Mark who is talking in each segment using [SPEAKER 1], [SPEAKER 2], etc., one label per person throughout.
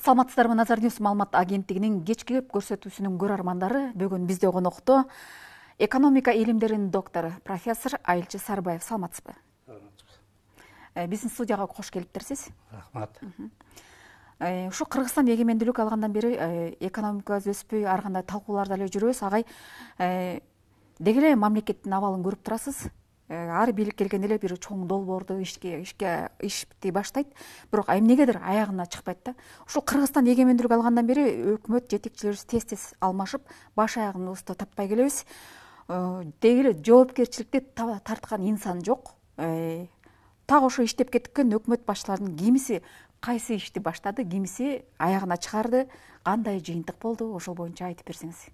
[SPEAKER 1] Саламатсыздарбы, Назар Ньюс маалымат агенттигинин кечки көрсөтүүсүнүн көрөрмандары бүгүн бизде конокто экономика илимдеринин доктору профессор Айылчы Сарбаев. Саламатсызбы? Биздин студияга кош келиптерсиз.
[SPEAKER 2] Рахмат.
[SPEAKER 1] Ушу Кыргызстан эгемендүүлүк алгандан бери экономикабыз өспөй, ар кандай талкууларда эле жүрөбүз. Агай деги эле мамлекеттин абалын көрүп турасыз. Ар бийлик келген эле бир чоң долбоорду ишти баштайт, бирок эмнегедир аягына чыкпайт да. Ушул Кыргызстан эгемендүүлүк алгандан бери өкмөт жетекчилерибиз тез алмашып, баш аягыбызды таппай келебиз. Деги эле жоопкерчиликти тарткан инсан жок. Так ошо иштеп кеткен өкмөт башчыларынын кимиси кайсы ишти баштады, кимиси аягына чыгарды, кандай жыйынтык болду, ошол боюнча айтып берсеңиз.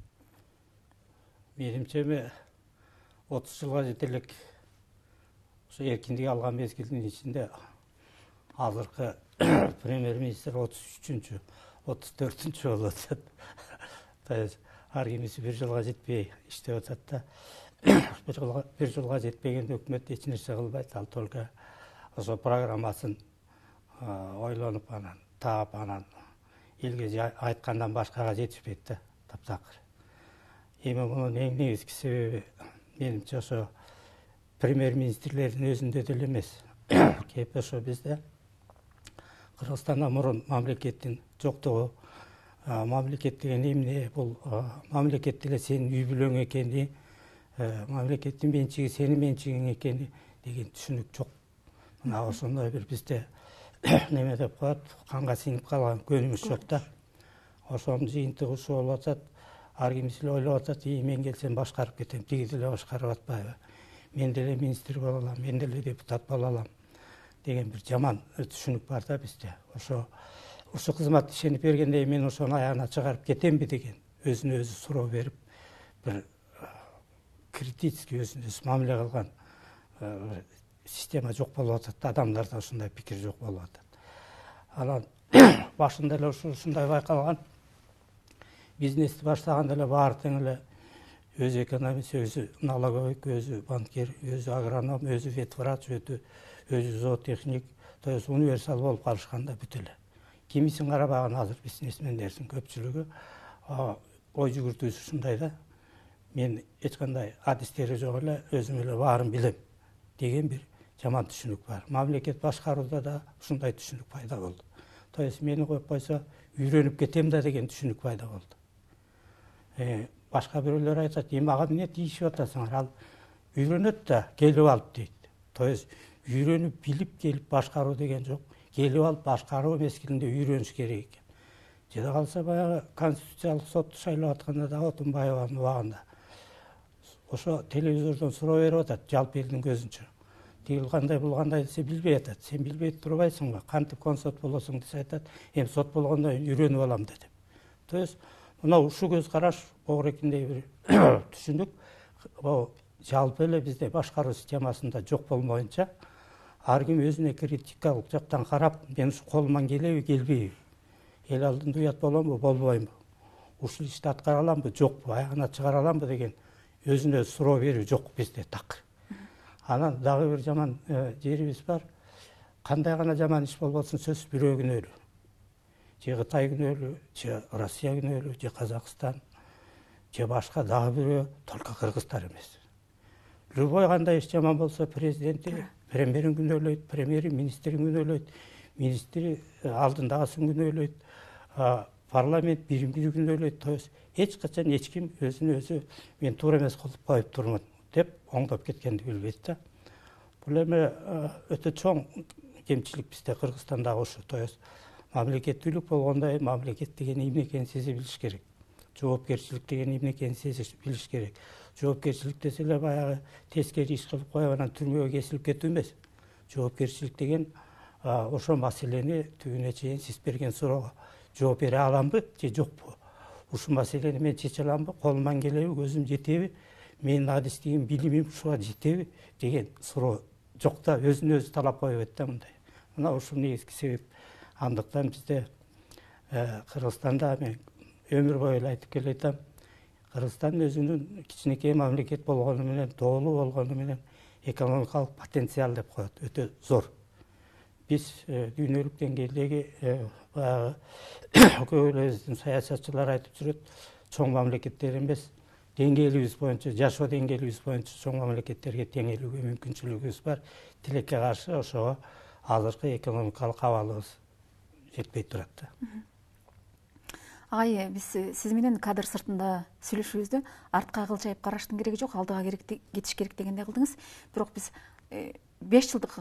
[SPEAKER 2] Менимче 30 жылга жете элек ошо эркиндик алган мезгилдин ичинде азыркы премьер-министр 33-чү, 34-чү болуп атат. То есть ар кимиси бир жылга жетпей иштеп атат да. Бир жылга жетпеген өкмөт эч нерсе кылбайт, ал только ошо программасын ойлонуп анан таап анан элге айткандан башкага жетишпейт да, таптакыр. Эми мунун эң негизги себеби менимче ошо премьер-министрлердин өзүндө деле эмес. Кеп ошо бизде Кыргызстанда мурун мамлекеттин жоктугу, мамлекет деген эмне, бул мамлекет деле сенин үй бүлөң экени, мамлекеттин менчиги сенин менчигиң экени деген түшүнүк жок. Мына ошондой бир бизде неме деп коет, канга сиңип калган көнүмүш жок да. Ошонун жыйынтыгы ушул болуп атат. Ар кимиси эле ойлоп атат, мен келсем башкарып кетем, тиги деле башкарып атпайбы, мен деле министр боло алам, мен деле депутат боло алам деген бир жаман түшүнүк бар да бизде. Ошо кызматты ишенип бергенде мен ошону аягына чыгарып кетемби деген өзүнө өзү суроо берип, бир критический өзүнө өзү мамиле кылган система жок болуп атат, адамдарда ушундай пикир жок болуп атат. Анан башында эле ушундай байкалган. Бизнести баштаганда эле баары тең эле өзү экономист, өзү налоговик, өзү банкир, өзү агроном, өзү ветврач, өзү зоотехник, то есть универсал болуп калышканда бүт эле. Кимисин карабаган азыр бизнесмендердин көпчүлүгү ой жүгүртүүсү ушундай да. Мен эч кандай адистери жок эле, өзүм эле баарын билем деген бир жаман түшүнүк бар. Мамлекет башкарууда да ушундай түшүнүк пайда болду. То есть мени коюп койсо үйрөнүп кетем да деген түшүнүк пайда болду. Башка бирөөлөр айтат, мага эмне тийишип атасыңар, ал үйрөнөт да келип алып дейт. То есть үйрөнүп билип келип башкаруу деген жок. Келип алып башкаруу мезгилинде үйрөнүш керек экен. Жада калса баягы конституциялык сотту шайлап атканда да Отунбаеванын убагында ошо телевизордон суроо берип атат, жалпы элдин көзүнчө. Тигил кандай, бул кандай десе билбей атат. Сен билбей турбайсыңбы? Кантип консот болосуң десе айтат, сот болгондо үйрөнүп алам деп. То есть мына ушул көз караш оорекиндей бир түшүнүк жалпы эле бизде башкаруу системасында жок болмоюнча, ар ким өзүнө критикалык жактан карап, мен ушу колуман келеби, келбейби? Эл алдында уят боломбу, болбоймбу? Ушул ишти аткара аламбы, жокпу? Аягына чыгара аламбы деген өзүнө суроо берүү жок бизде так. Анан дагы бир жаман жерибиз бар. Кандай гана жаман иш болбосун сөзсүз бирөө күнөөлүү. Же Кытай күнөөлүү, же Россия күнөөлүү, же Казакстан, же башка дагы бирөө, только кыргыздар эмес. Любой кандай иш жаман болсо президенти, премьерин күнөөлөйт, премьери министрин күнөөлөйт, министри алдындагысын күнөөлөйт, парламент биримдиги күнөөлөйт. То есть эч качан эч ким өзүнө өзү мен туура эмес кылып коюп турмун деп оңдоп кеткенди билбейт да. Бул эми өтө чоң кемчилик бизде Кыргызстандагы ушу. То есть мамлекеттүүлүк болгондо мамлекет деген эмне экенин сезе билиш керек. Жоопкерчилик деген эмне экенин сезе билиш керек. Жоопкерчилик десе эле баягы тескери иш кылып коюп анан түрмөгө кесилип кетүү эмес. Жоопкерчилик деген ошо маселени түбүнө чейин сиз берген суроого жооп бере аламбы же жокпу? Ушул маселени мен чече аламбы, колуман келеби, көзүм жетеби, менин адистигим, билимим ушуга жетеби деген суроо жок да, өзүнө өзү талап коебойт да мындай. Мына ушул негизги себеп. Андыктан бизде Кыргызстанда мен өмүр бою эле айтып келе атам, Кыргызстан өзүнүн кичинекей мамлекет болгону менен, тоолуу болгону менен экономикалык потенциал деп коет, өтө зор. биз дүйнөлүк деңгээлдеги көбүлөрүбүздүн саясатчылар айтып жүрөт, чоң мамлекеттер эмес, деңгээлибиз боюнча, жашоо деңгээлибиз боюнча чоң мамлекеттерге теңелүүгө мүмкүнчүлүгүбүз бар. Тилекке каршы ошого азыркы экономикалык абалыбыз жетпей турат.
[SPEAKER 1] Агай, биз сиз менен кадр сыртында сүйлөшүүбүздө артка кылчайып караштын кереги жок, алдыга кетиш керек дегендей кылдыңыз. Бирок биз 5 жылдык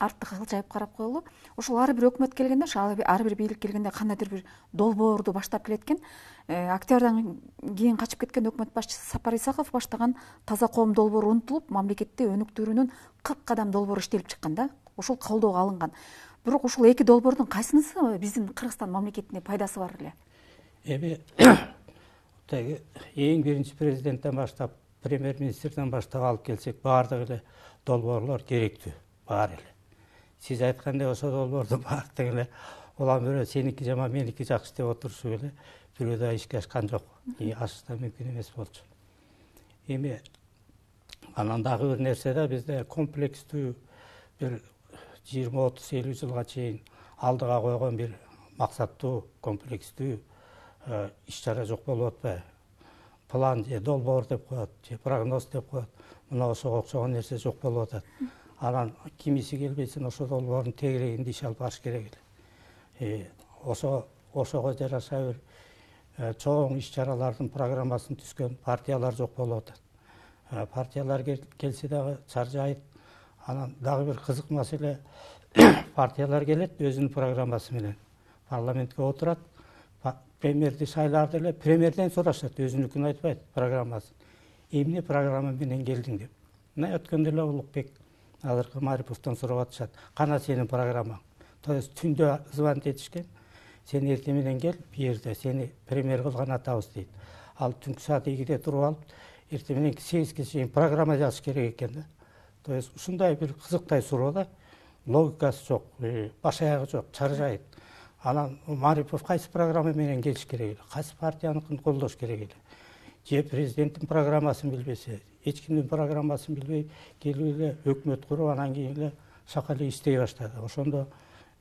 [SPEAKER 1] артка кылчайып карап коелу. Ошол ар бир өкмөт келгенде, ар бир бийлик келгенде кандайдыр бир долбоорду баштап келеткен. Октябрдан кийин качып кеткен өкмөт башчысы Сапар Исаков баштаган таза коом долбоору унутулуп, мамлекетте өнүктүрүүнүн 40 кадам долбоору иштелип чыккан да. Ошол колдоого алынган. Бирок ушул эки долбоордун кайсынысы биздин Кыргызстан мамлекетине пайдасы бар эле?
[SPEAKER 2] Эми эң биринчи президенттен баштап, премьер-министрден баштап алып келсек, баардыгы эле долбоорлор керектүү, баары эле. Сиз айткандай ошол долбоордун баардыгы эле улам бирөө сеники жаман, меники жакшы деп отурушуп эле бирөө да ишке ашкан жок. Ашыш да мүмкүн эмес болчу. Эми анан дагы бир нерсе да, бизде комплекстүү бир 20, 30, 50 жылга чейин алдыга койгон бир максаттуу, комплекстүү иш-чара жок болуп атпайбы? План же долбоор деп коет, же прогноз деп коет. Мына ошого окшогон нерсе жок болуп атат. Анан кимиси келбесин ошол долбоордун тегерегинде иш алып барыш керек эле. Ошого жараша бир чоң иш-чаралардын программасын түзгөн партиялар жок болуп атат. Партиялар келсе дагы чаржайт. Анан дагы бир кызык маселе, партиялар келет өзүнүн программасы менен, парламентке отурат, премьерди шайларды эле премьерден сурашат, өзүнүкүн айтпайт, программасын. Эмне программа менен келдиң деп. Мына өткөндө эле Улукбек азыркы Мариповдон сурап атышат, кана сенин программаң. То есть түндө звонить этишкен, сен эртең менен кел, бу жерде сени премьер кылган атабыз дейт. Ал түнкү саат 2-де туруп алып, эртең менен 8-ге чейин программа жазыш керек экен да. То есть ушундай бир кызыктай суроо да, логикасы жок, баш аягы жок, чаржайт. Анан Марипов кайсы программа менен келиш керек эле, кайсы партияныкын колдош керек эле. Же президенттин программасын билбесе, эч кимдин программасын билбей келип эле өкмөт куруп, анан кийин эле шака эле иштей баштады. Ошондо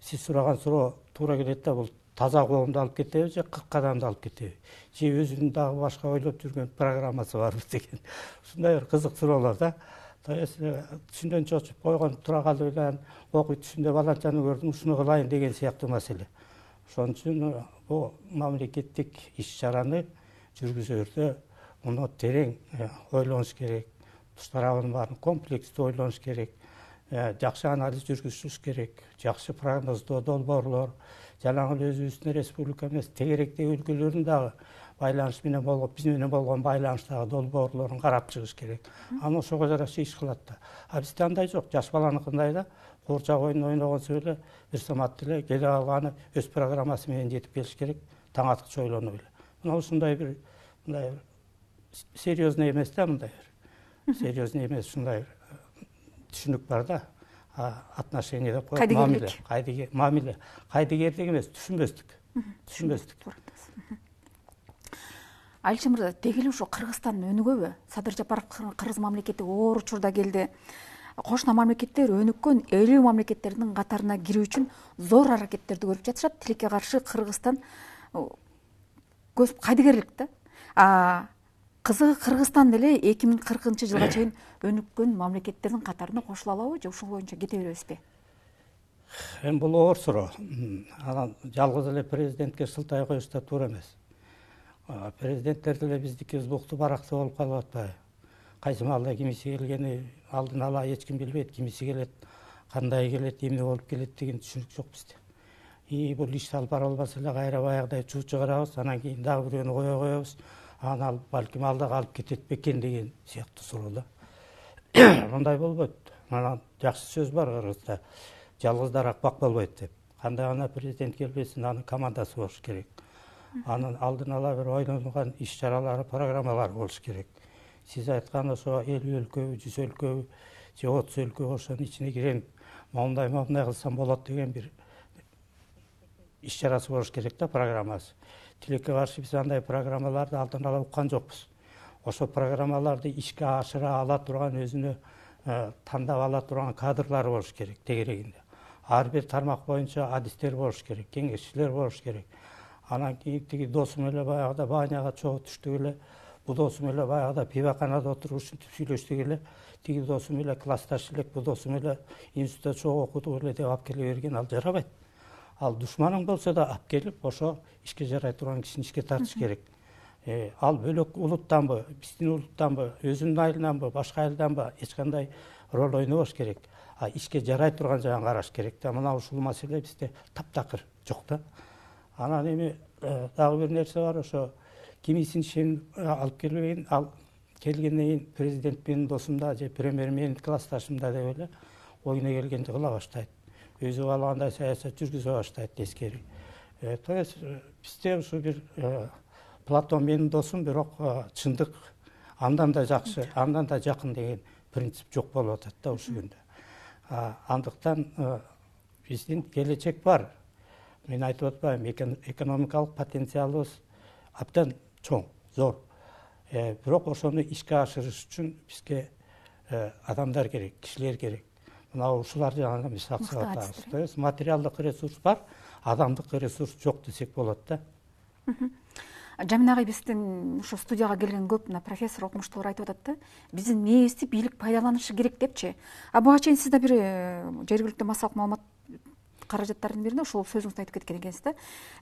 [SPEAKER 2] сиз сураган суроо туура келет да, бул таза коомду алып кетеби же 40 кадамды алып кетеби? Же өзүнүн дагы башка ойлоп жүргөн программасы барбы деген. Ушундай бир кызык суроолор да. То есть түшүндөн чочуп койгон, тура калып эле окуйт, түшүндө баланчаны көрдүм, ушуну кылайын деген сыяктуу маселе. Ошон үчүн бул мамлекеттик иш-чараны жүргүзөрдө муну терең ойлонуш керек. Тарабын баарын комплекстүү ойлонуш керек. Жакшы анализ жүргүзүш керек. Жакшы прогноздоо долбоорлор, жалаң эле өзүбүздүн республика эмес, тегеректеги өлкөлөрдүн дагы байланыш менен болгон, биз менен болгон байланыштагы долбоорлорун карап чыгыш керек. Аны ошого жараша иш кылат да. Бизде андай жок, жаш баланыкындай да, куурчак оюн ойногонсу эле бир самат эле келип алганы өз программасы менен жетип келиш керек, таң аткыча ойлонуп эле. Мына ушундай бир серьезный эмес да, мындай бир серьезный эмес, ушундай түшүнүк бар да. Отношение деп коет, мамиле, кайдыгерлик эмес, түшүнбөстүк.
[SPEAKER 1] Алишер мырза, деги эле ошо Кыргызстан өнүгөбү? Садыр Жапаров кыргыз мамлекети оор учурда келди. Кошуна мамлекеттер өнүккөн 50 мамлекеттердин катарына кирүү үчүн зор аракеттерди көрүп жатышат. Тилекке каршы Кыргызстан көз кайдыгерлик да. Кызыгы Кыргызстан деле 2040-жылга чейин өнүккөн мамлекеттердин катарына кошула алабы же ушул боюнча кете беребизби?
[SPEAKER 2] Эми бул оор суроо. Анан жалгыз эле президентке сылтай коюш да туура эмес. Президенттер деле биздики узбуктуу барактуу болуп калып атпайбы? Кайсы маалда кимиси келгени алдын ала эч ким билбейт, кимиси келет, кандай келет, эмне болуп келет деген түшүнүк жок бизде. Бул ишти алып бара албаса эле кайра баягыдай чуу чыгарабыз, анан кийин дагы бирөөнү кое коебуз. Анан алып балким алдыга алып кетет бекен деген сыяктуу суроо да. Мындай болбойт. Анан жакшы сөз бар Кыргызда. Жалгыз дарак бак болбойт деп. Кандай гана президент келбесин, анын командасы болуш керек. Анын алдын ала бир ойлонгон иш-чаралары, программалары болуш керек. Сиз айткан ошо 50 өлкөбү, 100 өлкөбү, же 30 өлкө ошонун ичине кирен, мондай кылсам болот деген бир иш-чарасы болуш керек да, программасы. Тилекке каршы биз андай программаларды алдын ала уккан жокпуз. Ошол программаларды ишке ашыра ала турган, өзүнө тандап ала турган кадрлар болуш керек тегерегинде. ар бир тармак боюнча адистер болуш керек, кеңешчилер болуш керек. Анан кийин тиги досум эле баягыда баняга чогуу түштүк эле, бул досум эле баягыда пиваканада отуруп ушинтип сүйлөштүк эле, тиги досум эле классташ элек, бул досум эле институтта чогуу окудук эле деп алып келе берген, ал жарабайт. Ал душманың болсо да алып келип ошо ишке жарай турган кишини ишке тартыш керек. Ал бөлөк улуттанбы, биздин улуттанбы, өзүнүн айылынанбы, башка айылданбы эч кандай роль ойнобош керек. Ишке жарай турган жагын караш керек да. Мына ушул маселе бизде таптакыр жок да. Анан эми дагы бир нерсе бар, ошо кимисин ишин алып келбеген, ал келгенден кийин президент менин досум да же премьер менин классташым да деп эле оюна келгенди кыла баштайт. Өзү каалагандай саясат жүргүзө баштайт тескери. То есть бизде ушу бир Платон менин досум, бирок чындык андан да жакшы, андан да жакын деген принцип жок болуп атат да ушул күндө. Андыктан биздин келечек бар. Мен айтып атпайм, экономикалык потенциалыбыз абдан чоң, зор. Бирок ошону ишке ашырыш үчүн бизге адамдар керек, кишилер керек. Мына ушулар жагынан биз аксап атабыз. То есть материалдык ресурс бар, адамдык ресурс жок десек болот да.
[SPEAKER 1] Жамин агай, биздин ушу студияга келген көп мына профессор, окумуштуулар айтып атат да, биздин мээбизди бийлик пайдаланышы керек депчи. Буга чейин сиз да бир жергиликтүү массалык маалымат каражаттардын биринде ошол сөзүңүздү айтып кеткен экенсиз да.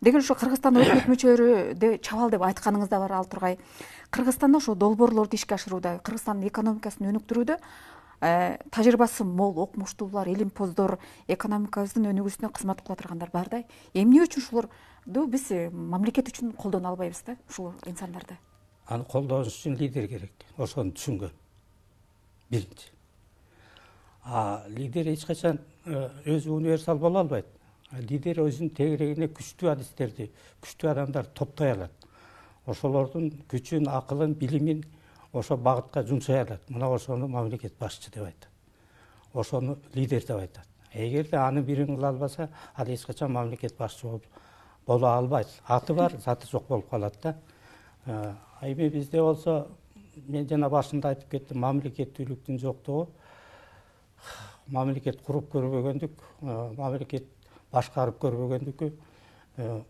[SPEAKER 1] Деген ошо Кыргызстанда өкмөт мүчөлөрү чабал деп айтканыңыз да бар, ал тургай. Кыргызстанда ошо долбоорлорду ишке ашырууда, Кыргызстандын экономикасын өнүктүрүүдө тажрыйбасы мол окумуштуулар, илимпоздор, экономикабыздын өнүгүүсүнө кызмат кыла тургандар бар да. Эмне үчүн ушулорду биз мамлекет үчүн колдоно албайбыз да, ушул инсандарды?
[SPEAKER 2] Аны колдош үчүн лидер керек. Ошону түшүнгөн. Биринчи. Лидер эч качан өзү универсал боло албайт. Лидер өзүнүн тегерегине күчтүү адистерди, күчтүү адамдарды топтой алат. Ошолордун күчүн, акылын, билимин ошо багытка жумшай алат. Мына ошону мамлекет башчы деп айтат. Ошону лидер деп айтат. Эгерде аны бирин кыла албаса, ал эч качан мамлекет башчы боло албайт. Аты бар, заты жок болуп калат да. Эми бизде болсо, мен жана башында айтып кеттим, мамлекеттүүлүктүн жоктугу, мамлекет куруп көрбөгөндүк, мамлекет башкарып көрбөгөндүкү.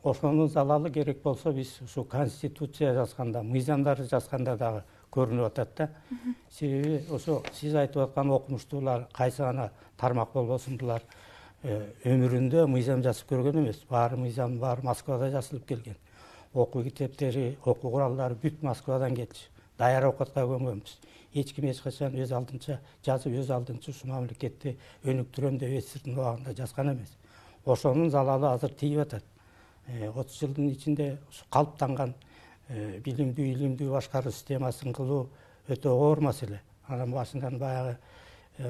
[SPEAKER 2] Ошонун залалы керек болсо биз ушу конституция жазганда, мыйзамдарды жазганда дагы көрүнүп атат да. Себеби ошо сиз айтып аткан окумуштуулар кайсы гана тармак болбосун, булар өмүрүндө мыйзам жазып көргөн эмес. Баары мыйзам баары Москвада жазылып келген. Окуу китептери, окуу куралдары бүт Москвадан келчү. Даяр окутка көнгөнбүз. Эч ким эч качан өз алдынча жазып, өз алдынча ушу мамлекетти өнүктүрөм деп эч сыртын убагында жазган эмес. Ошонун залалы азыр тийип атат. 30 жылдын ичинде калыптанган билимдүү, илимдүү башкаруу системасын кылуу өтө оор маселе. Анан башынан баягы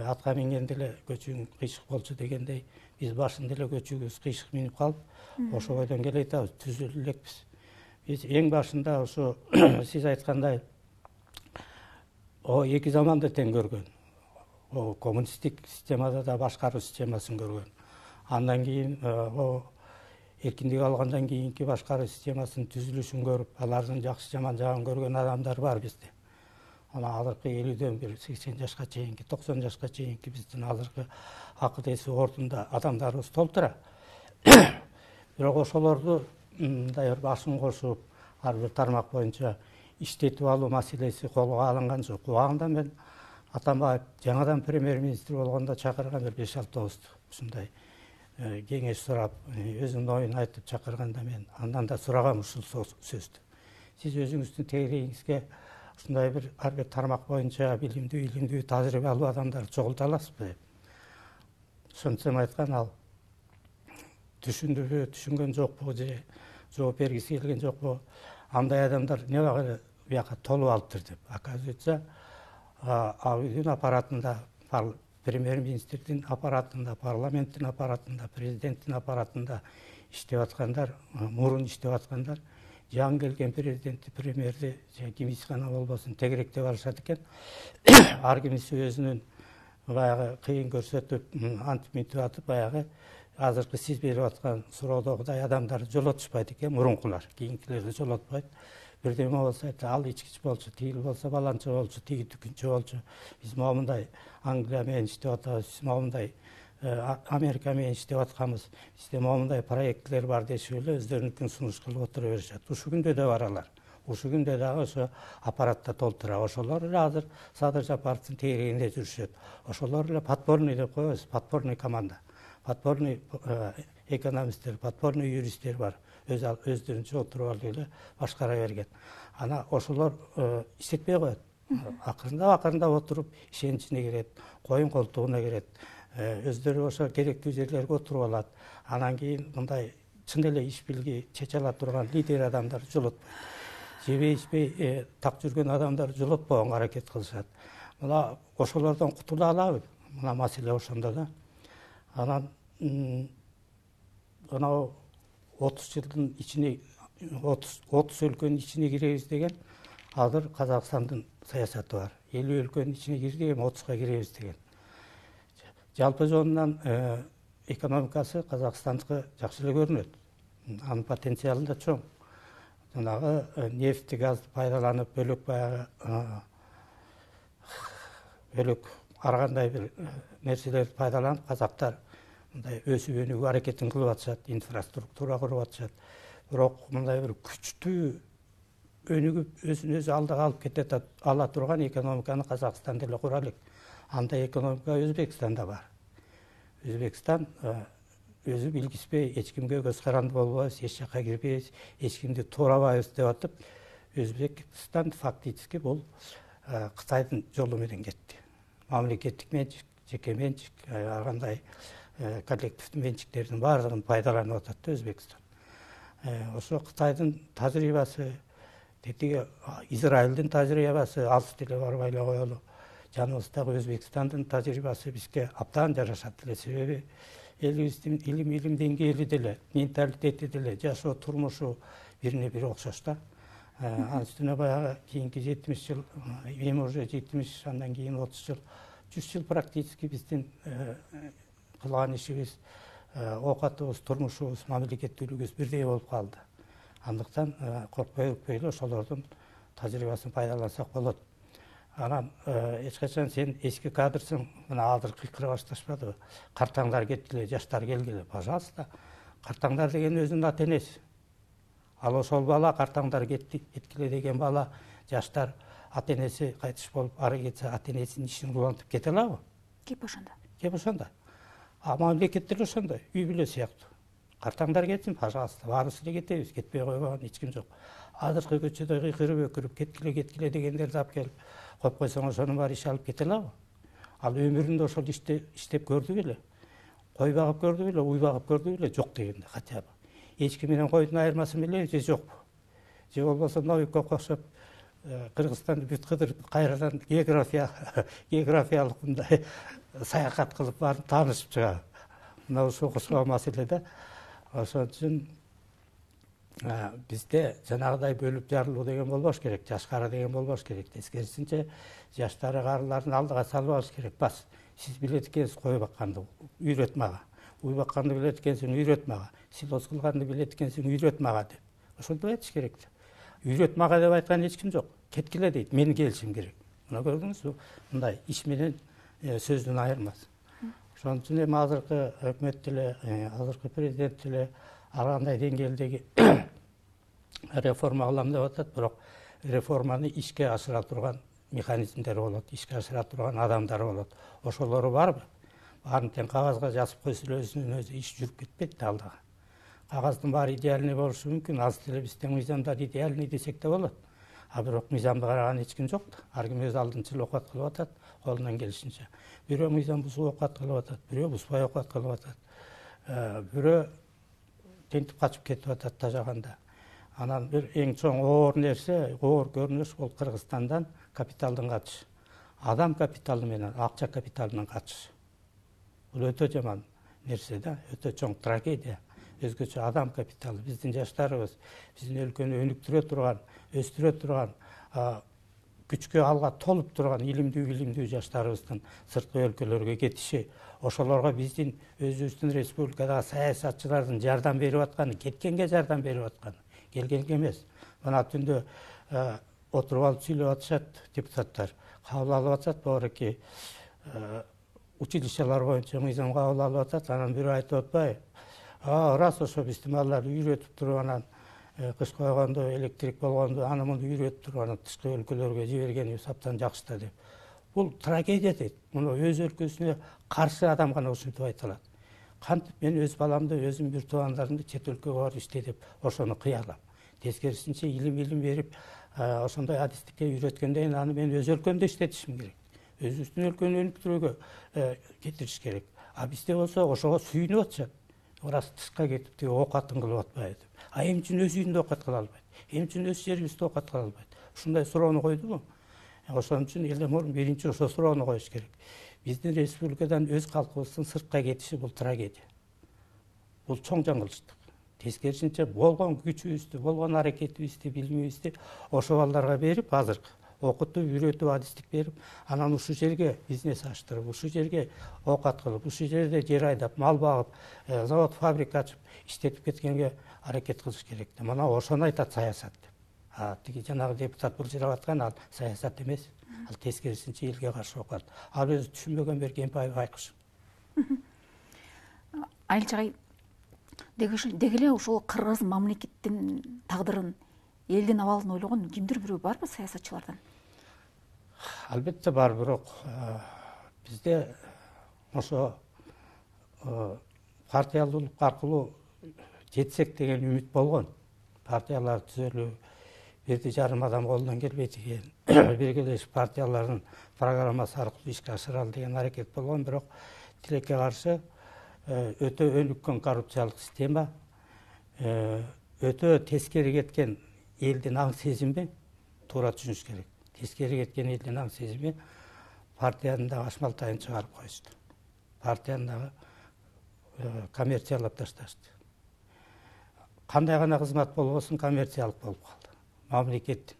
[SPEAKER 2] атка мингенде эле көчүң кыйшык болчу дегендей, биз башында эле көчүгүбүз кыйшык минип калып, ошо бойдон келе атабыз, түзүлө элекпиз. Биз эң башында ошо сиз айткандай эки заманды тең көргөн. Коммунисттик системада да башкаруу системасын көргөн. Андан кийин эркиндик алгандан кийинки башкаруу системасынын түзүлүшүн көрүп, алардын жакшы жаман жагын көргөн адамдар бар бизде. Ана азыркы 50дөн бир 80 жашка чейинки, 90 жашка чейинки биздин азыркы акыл-эси ордунда адамдарыбыз толтура. Бирок ошолорду мындай бир башын кошуп, ар бир тармак боюнча иштетип алуу маселеси колго алынган жок. Убагында мен Атамбаев жаңадан премьер-министр болгондо чакырган бир 5-6 ушундай кеңеш сурап, өзүнүн оюн айтып чакырганда мен андан да сурагам ушул сөздү. Сиз өзүңүздүн тегерегиңизге ушундай бир ар бир тармак боюнча билимдүү, илимдүү, тажрыйбалуу адамдарды чогулта аласызбы деп. Ошентсем айткан, ал түшүндүбү, түшүнгөн жокпу же жооп бергиси келген жокпу, андай адамдар не багы бияка толуп алыптыр деп. Оказывается, АУдун аппаратында, премьер-министрдин аппаратында, парламенттин аппаратында, президенттин аппаратында иштеп аткандар, мурун иштеп аткандар, жаңы келген президентти, премьерди кимиси гана болбосун тегеректеп алышат экен. Ар кимиси өзүнүн баягы кыйын көрсөтүп, антип мынтип атып, баягы азыркы сиз берип аткан суроодогудай адамдарды жолотушпайт экен, мурункулар, кийинкилерди жолотпайт. Бирдеме болсо айтты, ал ичкич болчу, тиги болсо баланча болчу, тиги түкүнчө болчу. Биз момундай Англия менен иштеп атабыз, биз момундай Америка менен иштеп атканбыз, бизде моундай проекттер бар дешип эле өздөрүнүкүн сунуш кылып отура беришет. Ушул күндө да бар алар. Ушул күндө дагы ошо аппаратта толтура. Ошолор эле азыр Садыр Жапаровдун тегерегинде жүрүшөт. Ошолор эле подпорный деп коебуз, подпорный команда. Подпорный экономисттер, подпорный юристтер бар. Өздөрүнчө отуруп алып эле башкара берген. Ана ошолор иштетпей коет. Акырындап отуруп ишенин ичине кирет, коюн колтугуна кирет. Өздөрү ошо керектүү жерлерге отуруп алат. Анан кийин мындай чын эле иш билги чече ала турган лидер адамдар жолотпойт. Жебей ичпей так жүргөн адамдар жолотпогонго аракет кылышат. Мына ошолордон кутула алабыз. Мына маселе ошондо да. Анан анау 30 жылдын ичине 30 өлкөнүн ичине киребиз деген азыр Казакстандын саясаты бар. 50 өлкөнүн ичине кирдик, 30га киребиз деген. Жалпы жонунан экономикасы Казакстандыкы жакшы эле көрүнөт. Анын потенциалы да чоң. Жанагы нефти, газды пайдаланып, бөлөк ар кандай бир нерселерди пайдаланып, казактар мындай өсүп өнүгүү аракетин кылып атышат, инфраструктура куруп атышат. Бирок мындай бир күчтүү өнүгүп, өзүн өзү алдыга алып кете ала турган экономиканы Казакстан деле кура элек. Андай экономика Өзбекстанда бар. Өзбекстан өзү билгиспей, эч кимге көз каранды болбойбуз, эч жака кирбейбиз, эч кимди туурабайбыз деп атып, Өзбекстан фактически бул Кытайдын жолу менен кетти. Мамлекеттик менчик, жеке менчик, ар кандай коллективдүү менчиктердин баардыгын пайдаланып атат да Өзбекстан. Ошо Кытайдын тажрыйбасы, тетиги Израилдин тажрыйбасы алыс деле барбай эле коелу. Жаныбыздагы Өзбекстандын тажрыйбасы бизге абдан жарашат эле, себеби элибиздин илим деңгээли деле, менталитети деле, жашоо турмушу бирине бири окшош да. Анын үстүнө баягы кийинки 70 жыл, эми уже 70, андан кийин 30 жыл, 100 жыл практически биздин кылган ишибиз, оокатыбыз, турмушубуз, мамлекеттүүлүгүбүз бирдей болуп калды. Андыктан коркпой эле ошолордун тажрыйбасын пайдалансак болот. Анан эч качан сен эски кадрсың, мына азыр кыйкыра башташпадыбы? Картаңдар кеткиле, жаштар келгиле. Пожалуйста. Картаңдар деген өзүнүн ата энеси. Ал ошол бала картаңдар кеткиле деген бала, жаштар ата энеси кайтыш болуп, ары кетсе ата энесинин ишин улантып кете алабы?
[SPEAKER 1] Кеп ошондо.
[SPEAKER 2] Кеп ошондо. Мамлекет деле ошондой, үй бүлө сыяктуу. Картаңдар кетсин, пожалуйста, баарыбыз эле кетебиз, кетпей койбогон эч ким жок. Азыркы көчөдө кыйкырып өкүрүп кеткиле дегендерди алып келип коюп койсоң, ошонун баары иш алып кете алабы? Ал өмүрүндө ошол иштеп көрдү беле? Кой багып көрдү беле, уй багып көрдү беле? Жок дегенде хотя бы. Эчки менен койдун айырмасын билеби же жокпу? Же болбосо Новикке окшоп Кыргызстанды бүт кыдырып кайрадан географиялык мындай саякат кылып барып таанышып чыгабы? Мына ушул окшогон маселе да. Ошон үчүн бизде жанагыдай бөлүп жарылуу деген болбош керек, жаш-кара деген болбош керек. Тескерисинче жаштары карылардын алдыга салбаш керек. Бас, сиз билет экенсиз кой бакканды, үйрөт мага. Уй бакканды билет экенсиң, үйрөт мага. Силос кылганды билет экенсиң, үйрөт мага деп. Ошондой айтыш керек. Үйрөт мага деп айткан эч ким жок. Кеткиле дейт, мен келишим керек. Мына көрдүңүзбү? Мындай иш менен сөздүн айырмасы. Ошон үчүн эми азыркы өкмөт деле, азыркы президент деле ар кандай деңгээлдеги реформа кылам деп атат, бирок реформаны ишке ашыра турган механизмдер болот, ишке ашыра турган адамдар болот. Ошолору барбы? Баарын тең кагазга жазып койсо эле өзүнөн өзү иш жүрүп кетпейт да алдыга. Кагаздын баары идеальный болушу мүмкүн, азыр деле биздин мыйзамдар идеальный десек да болот. А бирок мыйзамды караган эч ким жок да. Ар ким өз алдынча эле окат кылып атат, колунан келишинче. Бирөө мыйзам бузуп окат кылып атат, бирөө бузбай окат кылып атат. Бирөө тентип качып кетип атат тажаганда. Анан бир эң чоң оор нерсе, оор көрүнүш бул Кыргызстандан капиталдын качышы. Адам капиталы менен акча капиталынын качышы. Бул өтө жаман нерсе да, өтө чоң трагедия. Өзгөчө адам капиталы, биздин жаштарыбыз, биздин өлкөнү өнүктүрө турган, өстүрө турган, күчкө алга толуп турган илимдүү жаштарыбыздын сырткы өлкөлөргө кетиши, ошолорго биздин өзүбүздүн республикадагы саясатчылардын жардам берип атканы, кеткенге жардам берип атканы, келгенге эмес. Мына түндө отуруп алып сүйлөп атышат депутаттар, кабыл алып атышат, боореки училищелер боюнча мыйзам кабыл алып атат. Анан бирөө айтып атпайбы? Рас ошо биздин балдарды үйрөтүп туруп анан кыш койгондо электрик болгондо аны муну үйрөтүп туруп анан тышкы өлкөлөргө жибергенибиз абдан жакшы да деп. Бул трагедия дейт. Муну өз өлкөсүнө каршы адам гана ушинтип айта алат. Кантип мен өз баламды, өзүм бир туугандарымды чет өлкөгө барып иште деп ошону кыя алам. Тескерисинче илим берип, ошондой адистикке үйрөткөндөн кийин аны мен өз өлкөмдө иштетишим керек. Өзүбүздүн өлкөнү өнүктүрүүгө кетириш керек. А бизде болсо ошого сүйүнүп атышат. Орасы тышка кетип тиги оокатын кылып атпайбы деп. А эмне үчүн өз үйүндө оокат кыла албайт? Эмне үчүн өз жерибизде оокат кыла албайт? Ушундай суроону койдубу? Ошон үчүн эле мурун биринчи ошо суроону коюш керек. Биздин республикадан өз калкыбыздын сыртка кетиши бул трагедия. Бул чоң жаңылыштык. Тескерисинче болгон күчүбүздү, болгон аракетибизди, билимибизди ошо балдарга берип, азыр окутуп, үйрөтүп, адистик берип, анан ушул жерге бизнес аштырып, ушул жерге оокат кылып, ушул жерде жер айдап, мал багып, завод, фабрика ачып, иштетип кеткенге аракет кылыш керек. Мына ошону айтат саясат деп. Тиги жанагы депутат былжырап аткан ал саясат эмес. Ал тескерисинче элге каршы оокат. Ал өзү түшүнбөгөн бир кемпай байкуш.
[SPEAKER 1] Айылчы агай, деги эле ушул кыргыз мамлекеттин тагдырын, элдин абалын ойлогон кимдир бирөө барбы саясатчылардан?
[SPEAKER 2] Албетте бар, бирок бизде ошо партиялуулук аркылуу жетсек деген үмүт болгон. Партиялар түзөлүү 1,5 адам колунан келбейт экен. Биргелешип партиялардын программасы аркылуу ишке ашыралы деген аракет болгон, бирок тилекке каршы өтө өнүккөн коррупциялык система, өтө тескери кеткен элдин аң сезими, туура түшүнүш керек. Тескери кеткен элдин аң сезими партиянын да ашмалтайын чыгарып коюшту. Партияны да коммерциялап ташташты. Кандай гана кызмат болбосун коммерциялык болуп калды. Мамлекеттин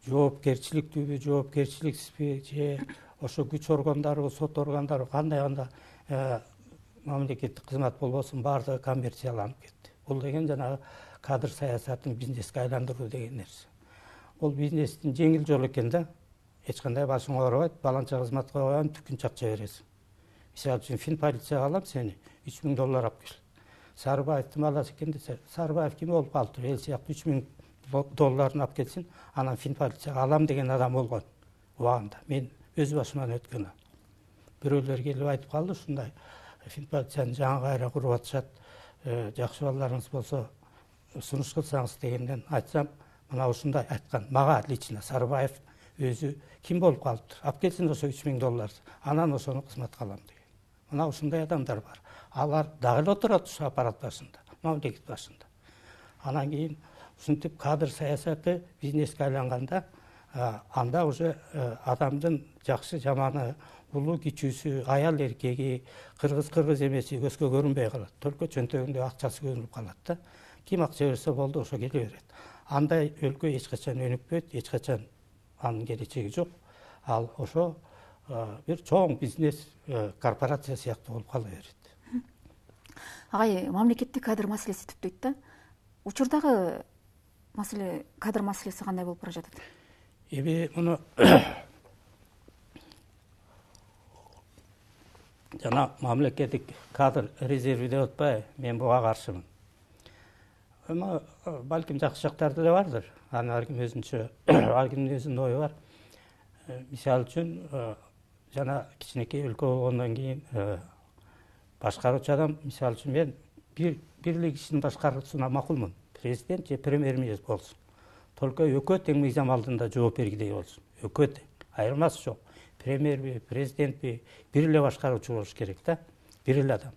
[SPEAKER 2] жоопкерчиликтүүбү, жоопкерчиликсизби, же ошо күч органдары, сот органдары кандай гана мамлекеттик кызмат болбосун баардыгы коммерцияланып кетти. Бул деген жанагы кадр саясатын бизнеске айландыруу деген нерсе. Бул бизнестин жеңил жолу экен да. Эч кандай башың ооробайт, баланча кызматка коюп түкүнчө акча бересиң. Мисалы үчүн Финполицияга алам сени, $3000 алып кел. Сарыбаевди аласы экен десе, Сарыбаев ким болуп калды? Эл сыяктуу $3000 алып келсин, анан Финполицияга алам деген адам болгон. Убагында мен өз башыман өткөн. Бирөөлөр келип айтып калды, ушундай Финполицияны жаңы кайра куруп атышат. Жакшы балдарыңыз болсо сунуш кылсаңыз дегенден айтсам, мына ушундай айткан. Мага лично Сарыбаев өзү ким болуп калыптыр? Алып келсин ошо $3000, анан ошону кызматка алам деген. Мына ушундай адамдар бар. Алар дагы эле отурат ушу аппарат башында, мамлекет башында. Анан кийин ушинтип кадр саясаты бизнеске айланганда, анда уже адамдын жакшы жаманы, улуу кичүүсү, аял эркеги, кыргыз эмеси көзгө көрүнбөй калат. Только чөнтөгүндө акчасы көрүнүп калат да. Ким акча берсе болду, ошо келе берет. Андай өлкө эч качан өнүкпөйт, эч качан анын келечеги жок. Ал ошо бир чоң бизнес корпорация сыяктуу болуп кала берет.
[SPEAKER 1] Агай, мамлекеттик кадр маселеси түптөйт да. Учурдагы маселе, кадр маселеси кандай болуп бара жатат?
[SPEAKER 2] Эми муну жана мамлекеттик кадр резерви деп атпайбы? Мен буга каршымын. Эми балким жакшы жактары да бардыр. Аны ар ким өзүнчө, ар кимдин өзүнүн ою бар. Мисалы үчүн жана кичинекей өлкө болгондон кийин башкаруучу адам, мисалы үчүн мен бир эле кишинин башкаруусуна макулмун. Президент же премьер-министр болсун. Только экөө тең мыйзам алдында жооп бергидей болсун. Экөө тең. Айырмасы жок. Премьерби, президентби бир эле башкаруучу болуш керек да. Бир эле адам.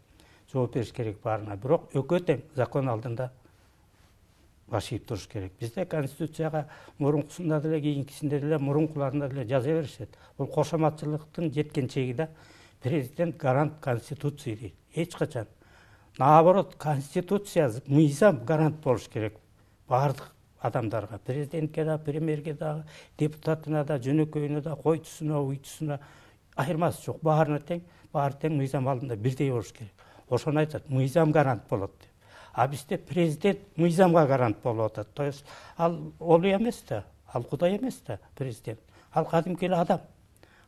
[SPEAKER 2] Жооп бериш керек баарына. Бирок экөө тең закон алдында баш ийип туруш керек. Бизде конституцияга мурункусунда деле, кийинкисинде деле, мурункуларында деле жаза беришет. Бул кошоматчылыктын жеткен чеги да. Президент гарант конституции дейт. Эч качан. Наоборот, конституция, мыйзам гарант болуш керек баардык адамдарга. Президентке да, премьерге да, депутатына да, жөнөкөйүнө да, койтусуна, уйтусуна айырмасы жок. Баарына тең, баары тең мыйзам алдында бирдей болуш керек. Ошону айтат, мыйзам гарант болот деп. А бизде президент мыйзамга гарант болуп атат. То есть ал олу эмес да, ал кудай эмес да президент. Ал кадимки эле адам.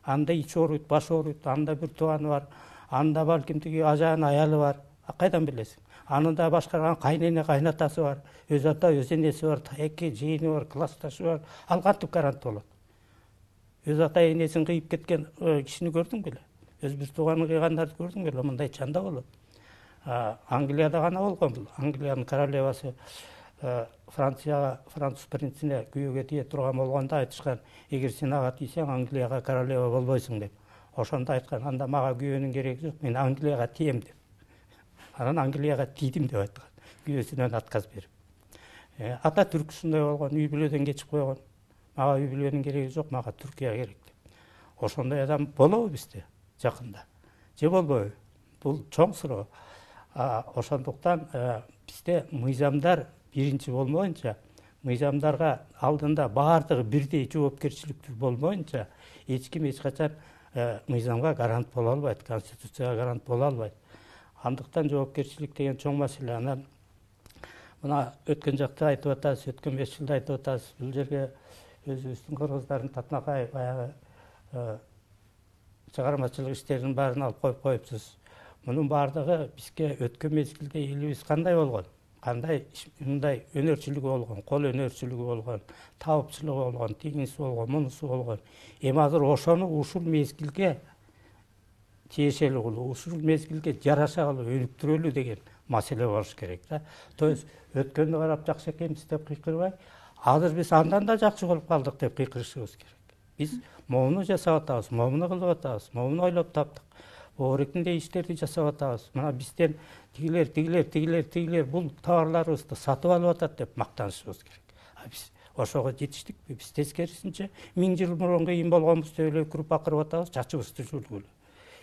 [SPEAKER 2] анда ичи ооруйт, башы ооруйт, анда бир тууганы бар, анда балким тиги ажаан аялы бар. Кайдан билесиң? Анын да башкарган кайнене, кайнатасы бар, өз ата, өз энеси бар, эки жыйыны бар, классташы бар. Ал кантип гарант болот? Өз ата энесин кыйып кеткен кишини көрдүң беле? Өз бир тууганын кыйгандарды көрдүң беле? Мындай чанда болот. Англияда гана болгон бул. Англиянын королевасы француз принцине күйөөгө тие турган болгондо айтышкан, эгер сен ага тийсең Англияга королева болбойсуң деп. Ошондо айткан, анда мага күйөөнүн кереги жок, мен Англияга тием деп. Анан Англияга тийдим деп айткан, күйөөсүнөн отказ берип. Ата түрк ушундай болгон, үй бүлөдөн кечип койгон. Мага үй бүлөнүн кереги жок, мага Түркия керек деп. Ошондой адам болобу бизде жакында? Же болбойбу? Бул чоң суроо. Ошондуктан бизде мыйзамдар биринчи болмоюнча, мыйзамдарга алдында баардыгы бирдей жоопкерчиликтүү болмоюнча, эч ким эч качан мыйзамга гарант боло албайт, конституцияга гарант боло албайт. Андыктан жоопкерчилик деген чоң маселе. Анан мына өткөн жакта айтып атабыз, өткөн 5 жылда айтып атабыз, бул жерге өзүбүздүн кыргыздардын Татнакай баягы чыгармачылык иштеринин баарын алып коюпсуз. Мунун баардыгы бизге өткөн мезгилде элибиз кандай болгон, кандай мындай өнөрчүлүгү болгон, кол өнөрчүлүгү болгон, табыпчылыгы болгон, тигинси болгон, мунусу болгон. Эми азыр ошону ушул мезгилге тиешелүү кылуу, ушул мезгилге жараша кылып өнүктүрөлү деген маселе болуш керек да. То есть өткөндү карап жакшы экенбиз деп кыйкырбай, азыр биз андан да жакшы болуп калдык деп кыйкырышыбыз керек. Биз момуну жасап атабыз, момуну кылып атабыз, момуну ойлоп таптык. Оорекиндей иштерди жасап атабыз. Мына бизден тигилер бул товарларыбызды сатып алып атат деп мактанышыбыз керек. Биз ошого жетиштикпи? Биз тескерисинче 1000 жыл мурун кыйын болгонбуз деп эле күрүп бакырып атабыз, чачыбызды жулгулу.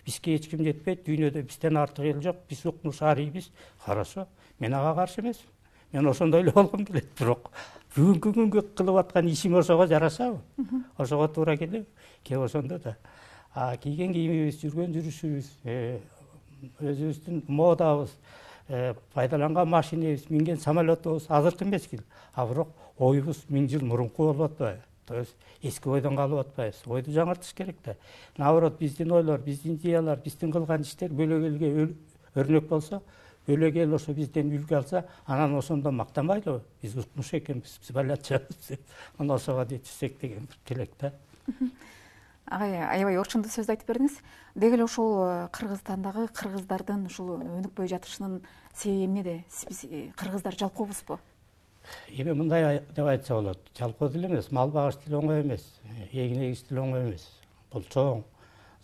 [SPEAKER 2] Бизге эч ким жетпейт, дүйнөдө бизден артык эл жок, биз укмуш арыйбыз. Хорошо, мен ага каршы эмесмин. Мен ошондой эле болгум келет, бирок бүгүнкү күнгө кылып аткан ишим ошого жарашабы? Ошого туура келеби? Кеп ошондо да кийген кийимибиз, жүргөн жүрүшүбүз, өзүбүздүн модабыз, пайдаланган машинебиз, минген самолетубуз азыркы мезгил. Бирок оюбуз 1000 жыл мурунку болуп атпайбы? То есть эски ойдон калып атпайбыз. Ойду жаңыртыш керек да. Наоборот, биздин ойлор, биздин идеялар, биздин кылган иштер бөлөк элге өрнөк болсо, бөлөк эл ошо бизден үлгү алса, анан ошондо мактанбайлыбы? Биз укмуш экенбиз, биз балачабыз. Аны ошого жетишсек деген бир тилек да.
[SPEAKER 1] Агай, аябай орчундуу сөз айтып бердиңиз. Деги эле ушул Кыргызстандагы кыргыздардын ушул өнүкпөй жатышынын себеби эмнеде? Биз кыргыздар жалкообузбу?
[SPEAKER 2] Эми мындай деп айтса болот. Жалкоо деле эмес, мал багыш деле оңой эмес, эгин эгиш деле оңой эмес. Бул чоң,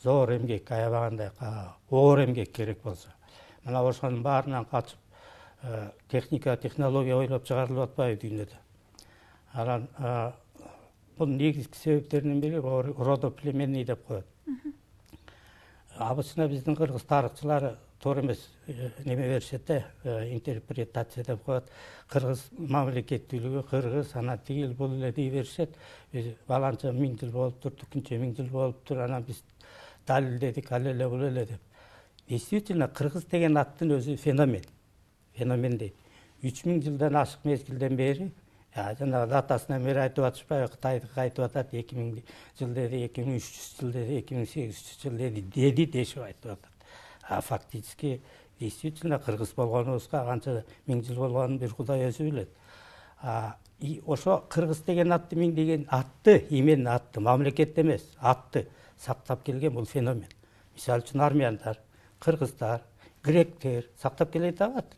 [SPEAKER 2] зор эмгек, аябагандай оор эмгек керек болсо. Мына ошонун баарынан качып, техника, технология ойлоп чыгарылып атпайбы дүйнөдө. Анан бунун негизги себептеринин бири родоплеменный деп коет. Абысына биздин кыргыз тарыхчылары туура эмес неме беришет да, интерпретация деп коет. Кыргыз мамлекеттүүлүгү, кыргыз, анан тигил бул эле дей беришет. Баланча 1000 жыл болуптур, түкүнчө 1000 жыл болуптур, анан биз далилдедик, ал эле бул эле деп. Действительно, кыргыз деген аттын өзү феномен дейт. 3000 жылдан ашык мезгилден бери жанагы датасынан бери айтып атышпайбы, Кытайдыкы айтып атат, 2000 жыл деди, 2300 жыл деди, 2800 жыл деди дешип айтып атат. Фактически действительно кыргыз болгонубузга канча 1000 жыл болгонун бир Кудай өзү билет. Ошо кыргыз деген атты, миң деген атты, именно атты, мамлекет эмес, атты сактап келген бул феномен. Мисалы үчүн армяндар, кыргыздар, гректер сактап келе атат.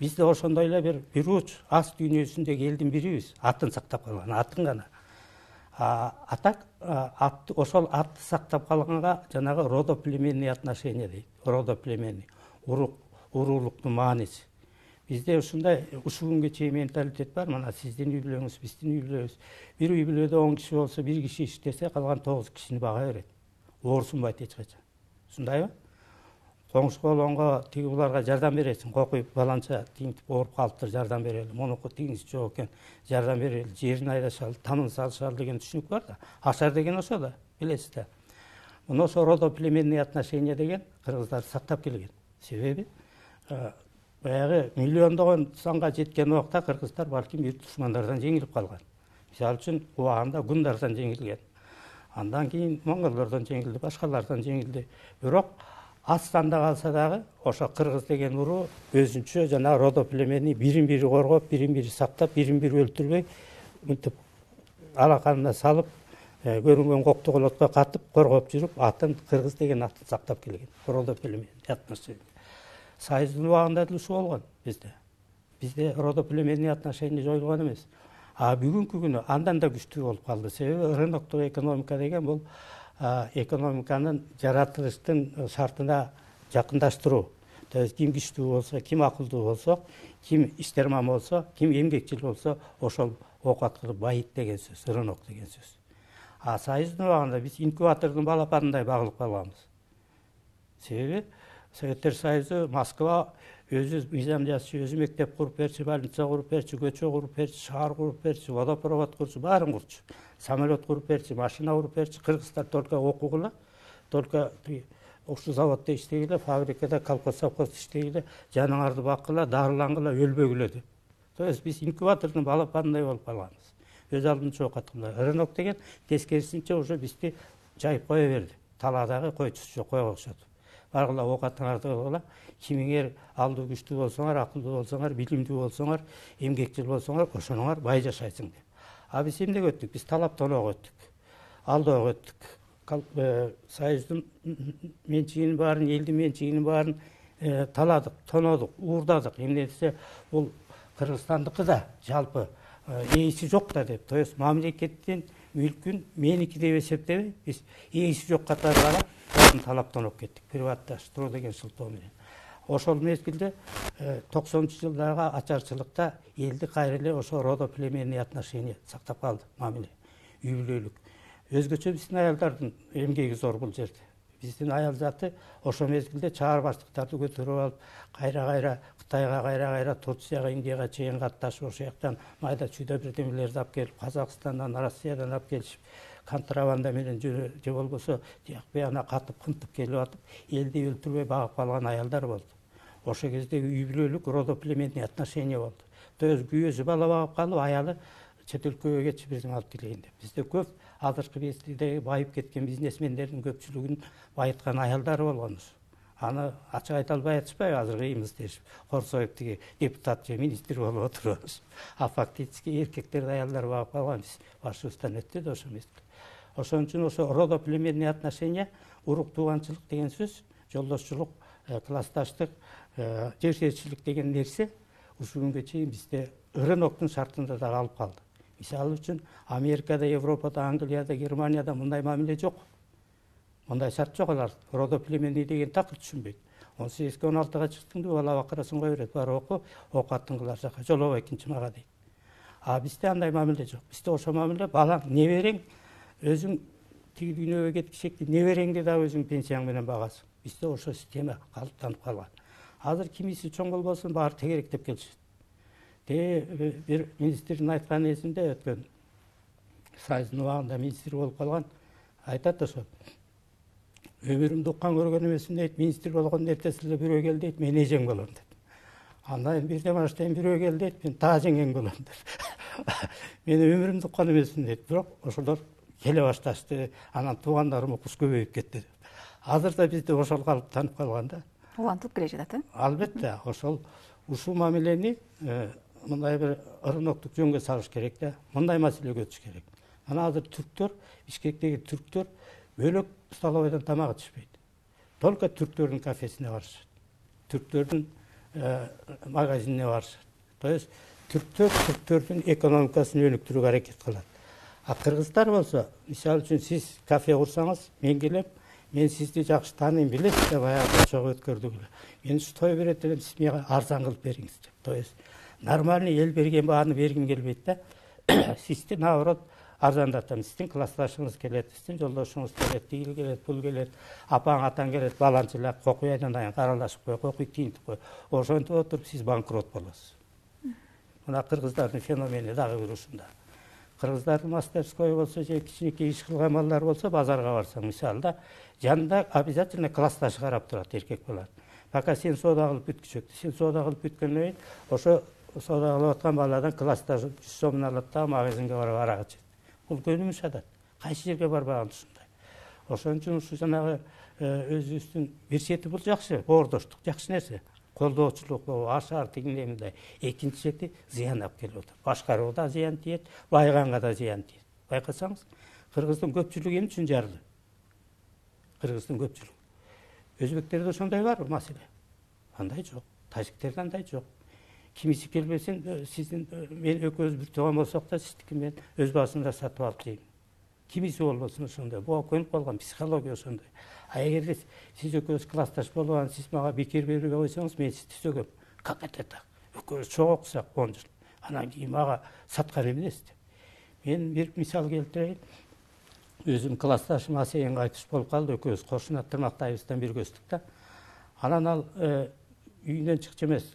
[SPEAKER 2] Бизде ошондой эле бир уч ас дүйнөсүндөгү элдин бирибиз, атын сактап калган, атын гана. Атак атты, ошол атты сактап калганга жанагы родоплеменный отношение дейт. Родоплеменный, уруулуктун мааниси. Бизде ушундай ушул күнгө чейин менталитет бар. Мына сиздин үй бүлөңүз, биздин үй бүлөбүз. Бир үй бүлөдө 10 киши болсо, бир киши иштесе, калган 9 кишини бага берет. Оорсунбайт эч качан. Ушундайбы? Коңшу болгонго тиги буларга жардам бересиң, кокуйуп баланча тигинтип ооруп калыптыр, жардам берели. Монуку тигинси жок экен, жардам берели, жерин айдашалы, тамын салышалы деген түшүнүк бар да. Ашар деген ошо да, билесиз да. Мына ошо родоплеменный отношение деген кыргыздар сактап келген. Себеби баягы миллиондогон санга жеткен убакта кыргыздар балким бир душмандардан жеңилип калган. Мисалы үчүн убагында гундардан жеңилген. Андан кийин моңголдордон жеңилди, башкалардан жеңилди. Бирок астанда калса дагы ошо кыргыз деген уруу өзүнчө жана родо племени бирин бири коргоп, бирин бири сактап, бирин бири өлтүрбөй, мынтип алаканына салып, көрүнгөн коктуголотко катып коргоп жүрүп, атын кыргыз деген атын сактап келген. Родо племени отношения. Союздун убагында деле ушул болгон бизде. Бизде родо племени отношения жоюлган эмес. А бүгүнкү күнү андан да күчтүү болуп калды. Себеби рыноктук экономика деген бул экономиканын жаратылыштын шартына жакындаштыруу. То есть ким күчтүү болсо, ким акылдуу болсо, ким иштерман болсо, ким эмгекчил болсо, ошол оокат кылып байыйт деген сөз, рынок деген сөз. А союздун убагында биз инкубатордун балапанындай багылып калганбыз. Себеби Советтер Союзу, Москва өзү мыйзам жазчу, өзү мектеп куруп берчү, больница куруп берчү, көчө куруп берчү, шаар куруп берчү, водопровод курчу, баарын курчу. Самолет куруп берчү, машина куруп берчү. Кыргыздар только окугула, только ушул заводдо иштегиле, фабрикада колхоз совхоз иштегиле, жаныңарды баккыла, дарылангыла, өлбөгүлө деп. То есть биз инкубатордун балапанындай болуп калганбыз. Өз алдынча оокат кылган. Рынок деген тескерисинче уже бизди жайып кое берди. Талаадагы койчусу жок койго окшотуп. Баргыла оокатыңарды кылгыла, кимиңер алдуу күчтүү болсоңор, акылдуу болсоңор, билимдүү болсоңор, эмгекчил болсоңор, ошоноңор бай жашайсың деп. А биз эмнеге өттүк? Биз талаптоого өттүк. Алдоого өттүк. Союздун менчигинин баарын, элдин менчигинин баарын таладык, тонодук, уурдадык. Эмне десе, бул Кыргызстандыкы да жалпы ээси жок да деп. То есть мамлекеттин мүлкүн меники деп эсептебей, биз ээси жок катары карап, талаптанып кеттик. Приватташтыруу деген шылтоо менен. Ошол мезгилде 90-жылдагы ачарчылыкта элди кайра эле ошо родо племенный отношения сактап калды, мамиле, үй бүлөлүк. Өзгөчө биздин аялдардын эмгеги зор бул жерде. Биздин аял заты ошол мезгилде чаар баштыктарды көтөрүп алып, кайра Кытайга кайра Турцияга, Индияга чейин катташып, ошол жактан майда чүйдө бирдемелерди алып келип, Казакстандан, Россиядан алып келишип, контрабанда менен же болбосо тияк бияна катып кынтып келип атып, элди өлтүрбөй багып калган аялдар болду. Ошол кезде үй бүлөлүк родо племенный отношения болду. То есть күйөөсү бала багып калып, аялы чет өлкөгө кетчи биздин алып келейин деп. Бизде көп азыркы кездеги байып кеткен бизнесмендердин көпчүлүгүн байыткан аялдары болгон. Аны ачык айта албай атышпайбы, азыр кыймыз дешип, Корсоев тиги депутат же министр болуп отурабыз. А фактически эркектерди аялдар багып калган, биз башыбыздан өттү да ошол мезгилде. Ошон үчүн ошо родо племенный отношения, урук тууганчылык деген сөз, жолдошчулук, классташтык, жер серчилик деген нерсе ушул күнгө чейин бизде рыноктун шартында да калып калды. Мисалы үчүн Америкада, Европада, Англияда, Германияда мындай мамиле жок. Мындай шарт жок, алар родо племенный деген такыр түшүнбөйт. 18-16 чыктыңды, бала бакырасын кой берет, бар оку, окаттын кылар жака, жолобой экинчи мага дейт. А бизде андай мамиле жок. Бизде ошо мамиле балаң, неберең, өзүң тиги дүйнөгө кеткичекти небереңди да өзүң пенсияң менен багасың. Бизде ошо система калыптанып калган. Азыр кимиси чоң болбосун баары тегеректеп келишет. Бир министрдин айтканы эсимде, өткөн Союздун убагында министр болуп калган, айтат ошо. Өмүрүмдү уккан көргөн эмесмин дейт, министр болгондун эртеси эле бирөө келди дейт, мен эжең болом дейт. Андан бирден баштайын бирөө келди дейт, мен таа жеңең болом дейт. Мен өмүрүмдү уккан эмесмин дейт, бирок ошолор келе башташты, анан туугандарым укуш көбөйүп кетти. Азыр да бизде ошол калыптанып калган да.
[SPEAKER 1] Улантылып келе жатат,
[SPEAKER 2] Албетте, ушул мамилени мындай бир рыноктук жөнгө салыш керек да, мындай маселе көтүш керек. Анан азыр түрктөр, Бишкектеги түрктөр бөлөк столовойдон тамак ичишпейт. Только түрктөрдүн кафесине барышат. Түрктөрдүн магазинине барышат. То есть түрктөрдүн экономикасын өнүктүрүүгө аракет кылат. А кыргыздар болсо, мисалы үчүн сиз кафе курсаңыз, мен келем, мен сизди жакшы тааныйм, билесиз да, баягы чогуу өткөрдүк эле. Мен той берет элем, сиз мага арзан кылып бериңиз деп. То есть нормальный эл берген бааны бергим келбейт да. Сизди наоборот арзандатам. Сиздин классташыңыз келет, сиздин жолдошуңуз келет, тигил келет, бул келет, апаң атаң келет, баланчылап кокуй айдан каралашып кой, кокуй тиинтип кой. Ошентип отуруп сиз банкрот болосуз. Мына кыргыздардын феномени дагы бир ушунда. Кыргыздардын мастерской болсо же кичинекей иш кылган балдар болсо, базарга барсаң, мисалы да, жанында обязательно классташы карап турат, эркек балар. Пока сен соода кылып бүткүчөктү, сен соода кылып бүткөндөн кийин ошо соода кылып аткан баладан классташы 100 сомун алат да магазинге барып арак ичет. Бул көнүмүш адат. Кайсы жерге барбаган ушундай. Ошон үчүн ушу жанагы өзүбүздүн бир чети бул жакшы, боордоштук жакшы нерсе. Колдоочулук ашар тигиндей мындай. Экинчи чети зыян алып келип атат. Башкарууга зыян тиет, байыганга да зыян тиет. Байкасаңыз, Кыргыздын көпчүлүгү эмне үчүн жарды? Кыргыздын көпчүлүгү. Өзбектерде ошондой барбы маселе? Андай жок. Тажиктерде андай жок. Кимиси келбесин, сиздин мен экөөбүз бир тууган болсок да, сиздики мен өз басымда сатып алып жейм. Кимиси болбосун ошондой. Буга көнүп калган психология ошондой. А эгерде сиз экөөбүз классташ болуп анан сиз мага бекер берип койсоңуз, мен сизди сөгөм. Как это так? Экөөбүз чогуу окусак 10 жыл. Анан кийин мага саткан эмнеси деп. Мен бир мисал келтирейин. Өзүм классташым Асейинге айтыш болуп калды, экөөбүз кошуна тырмактайбыздан бирге өстүк да. Анан ал үйүнөн чыкчу эмес,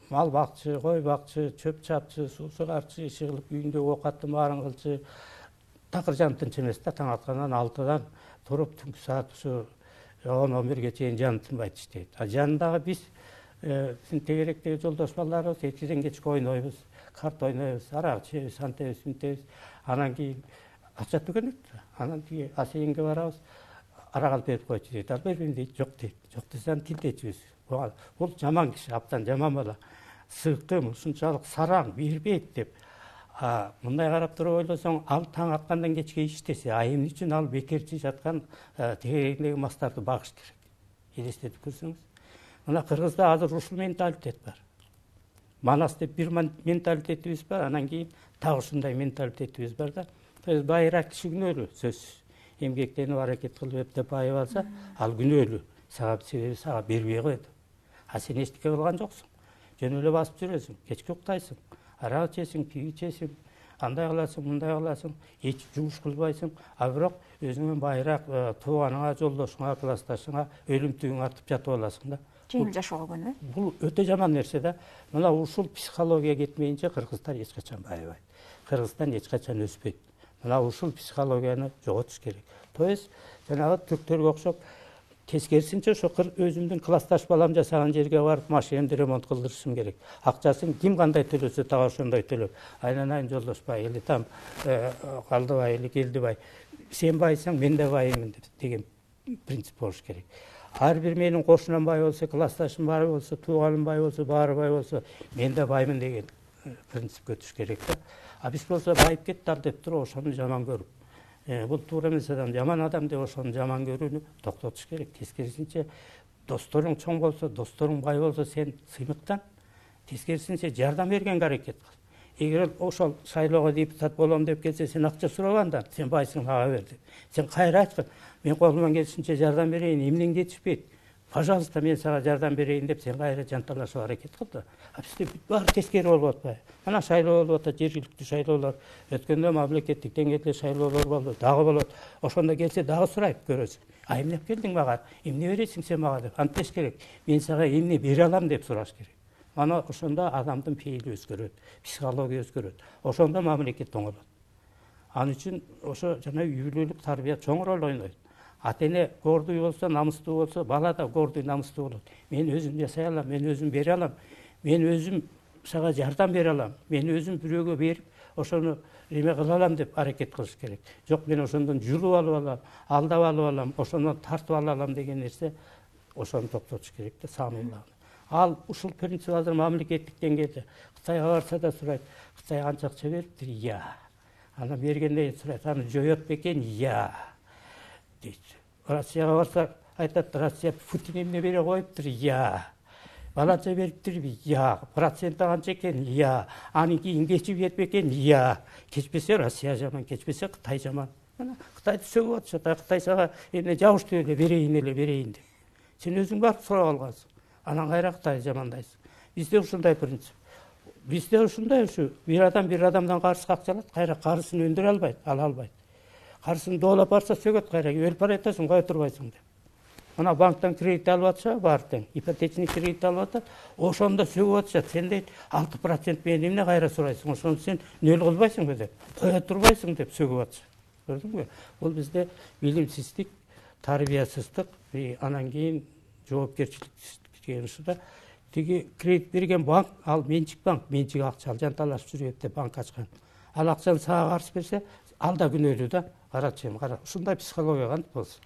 [SPEAKER 2] мал бакчы, кой бакчы, чөп чапчы, суу сугарчы, иши кылып үйүндө оокаттын баарын кылчу. Такыр жантынчы эмес да, таң аткандан 6-дан туруп түнкү саат ушу 10-11ге чейин жантынбайт иштейт. А жанындагы биз биздин тегеректеги жолдош балдарыбыз 2-ден кечке ойнойбуз, карта ойнойбуз, арак ичебиз, антебиз, мынтебиз. Анан кийин акча түгөнөт. Анан тиги Асейинге барабыз, арак алып берип койчу дейт. Ал бербейм дейт, жок дейт. Жок десем тилдечүбүз. Бул жаман киши, абдан жаман бала. Сыктым, ушунчалык сараң, бербейт деп. Мындай карап туруп ойлосоң, ал таң аткандан кечке иштесе, эмне үчүн ал бекерчи жаткан тегерегиндеги мастарды багыш керек? Элестетип көрсөңүз. Мына Кыргызда азыр ушул менталитет бар. Манас деп бир менталитетибиз бар, анан кийин так ушундай менталитетибиз бар да. Байыраак киши күнөөлүү, сөзсүз. Эмгектенип аракет кылып эптеп байып алса, ал күнөөлүү. Себеби сага бербей коет. А сен эчтеке кылган жоксуң. Жөн эле басып жүрөсүң, кечке уктайсың, арак ичесиң, пий ичесиң, андай кыласың, мындай кыласың, эч жумуш кылбайсың. А бирок өзүңөн байыраак тууганыңа, жолдошуңа, классташыңа өлүмтүгүң артып жатып аласың да.
[SPEAKER 1] Жеңил жашоого күнөө.
[SPEAKER 2] Бул өтө жаман нерсе да. Мына ушул психология кетмейинче кыргыздар эч качан байыбайт. Кыргызстан эч качан өспөйт. Мына ушул психологияны жоготуш керек. То есть жанагы түрктөргө окшоп тескерисинче ошо өзүмдүн классташ балам жасаган жерге барып машинамды ремонт кылдырышым керек. Акчасын ким кандай төлөсө так ошондой төлөп. Айланайын жолдошпай, или там Калдыбай или Келдибай. Сен байсаң, мен да байымын деген принцип болуш керек. Ар бир менин кошунам бай болсо, классташым бай болсо, тууганым бай болсо, баары бай болсо, мен да баймын деген принцип өтүш керек да. А биз болсо байып кетти ал деп туруп ошону жаман көрүп. Бул туура эмес адам, жаман адам деп ошону жаман көрүүнү токтотуш керек. Тескерисинче досторуң чоң болсо, досторуң бай болсо, сен сыймыктан. Тескерисинче жардам бергенге аракет кыл. Эгер ошол шайлоого депутат болом деп келсе, сен акча сурабанда, сен байсың, мага бер деп. Сен кайра айткын, мен колуман келишинче жардам берейин, эмнең жетишпейт. Пожалуйста, мен сага жардам берейин деп сен кайра жанталашып аракет кыл да. А бизде баары тескери болуп атпайбы? Мына шайлоо болуп атат, жергиликтүү шайлоолор. Өткөндө мамлекеттик деңгээлде шайлоолор болду, дагы болот. Ошондо келсе дагы сурайт, көрөсүң. А эмне алып келдиң мага? Эмне бересиң сен мага деп. Антеш керек. Мен сага эмне бере алам деп сураш керек. Ана ошондо адамдын пейили өзгөрөт, психология өзгөрөт. Ошондо мамлекет оңолот. Ал үчүн ошо жана үй бүлөлүк тарбия чоң роль ойнойт. Ата-эне гордуй болсо, намыстуу болсо, бала да гордуй, намыстуу болот. Мен өзүм жасай алам, мен өзүм бере алам. Мен өзүм сага жардам бере алам. Мен өзүм бирөөгө берип, ошону эме кыла алам деп аракет кылыш керек. Жок, мен ошондон жулуп алып алам, алдап алып алам, ошондон тартып ала алам деген нерсе ошону токтотуш керек да, самыйлап. Ал ушул принцип азыр мамлекеттик деңгээлде Кытайга барса да сурайт, Кытай канча акча бериптир? Я. Анан бергенден кийин сурайт, аны жоёт бекен? Я. Дейт. Россияга барса айтат, Россия Путин эмне бере коюптур? Я. Баланча бериптирби? Я. Проценти канча экен? Я. Анын кийин кечип кетпек экен? Я. Кечпесе Россия жаман, кечпесе Кытай жаман. Мына Кытайды сөгүп атышат, Кытай сага эмне жабыштуу эле берейин деп. Сен өзүң барып сурап алгансың. Анан кайра Кытайды жамандайсың. Бизде ушундай принцип. Бизде ушундай бир адамдан карыз акча алат, кайра карызын өндүрө албайт, ала албайт. Карызын доолап барса сөгөт, кайра өлүп бара жатасың, кое турбайсың деп. Мына банктан кредит алып атышабы, баары тең, ипотечный кредит алып атат, ошондо сөгүп атышат. Сен дейт 6% менен эмне кайра сурайсың, ошону сен нөл кылбайсыңбы деп, кое турбайсың деп сөгүп атышат. Көрдүңбү? Бул бизде билимсиздик, тарбиясыздык, анан кийин жоопкерчилик деген ушуда. Тиги кредит берген банк, ал менчик банк, менчик акча, ал жанталашып жүрүп деп банк ачкан. Ал акчаны сага карыз берсе, алда күнөөлүү да, карачы кара. Ушундай психология кантип болсун?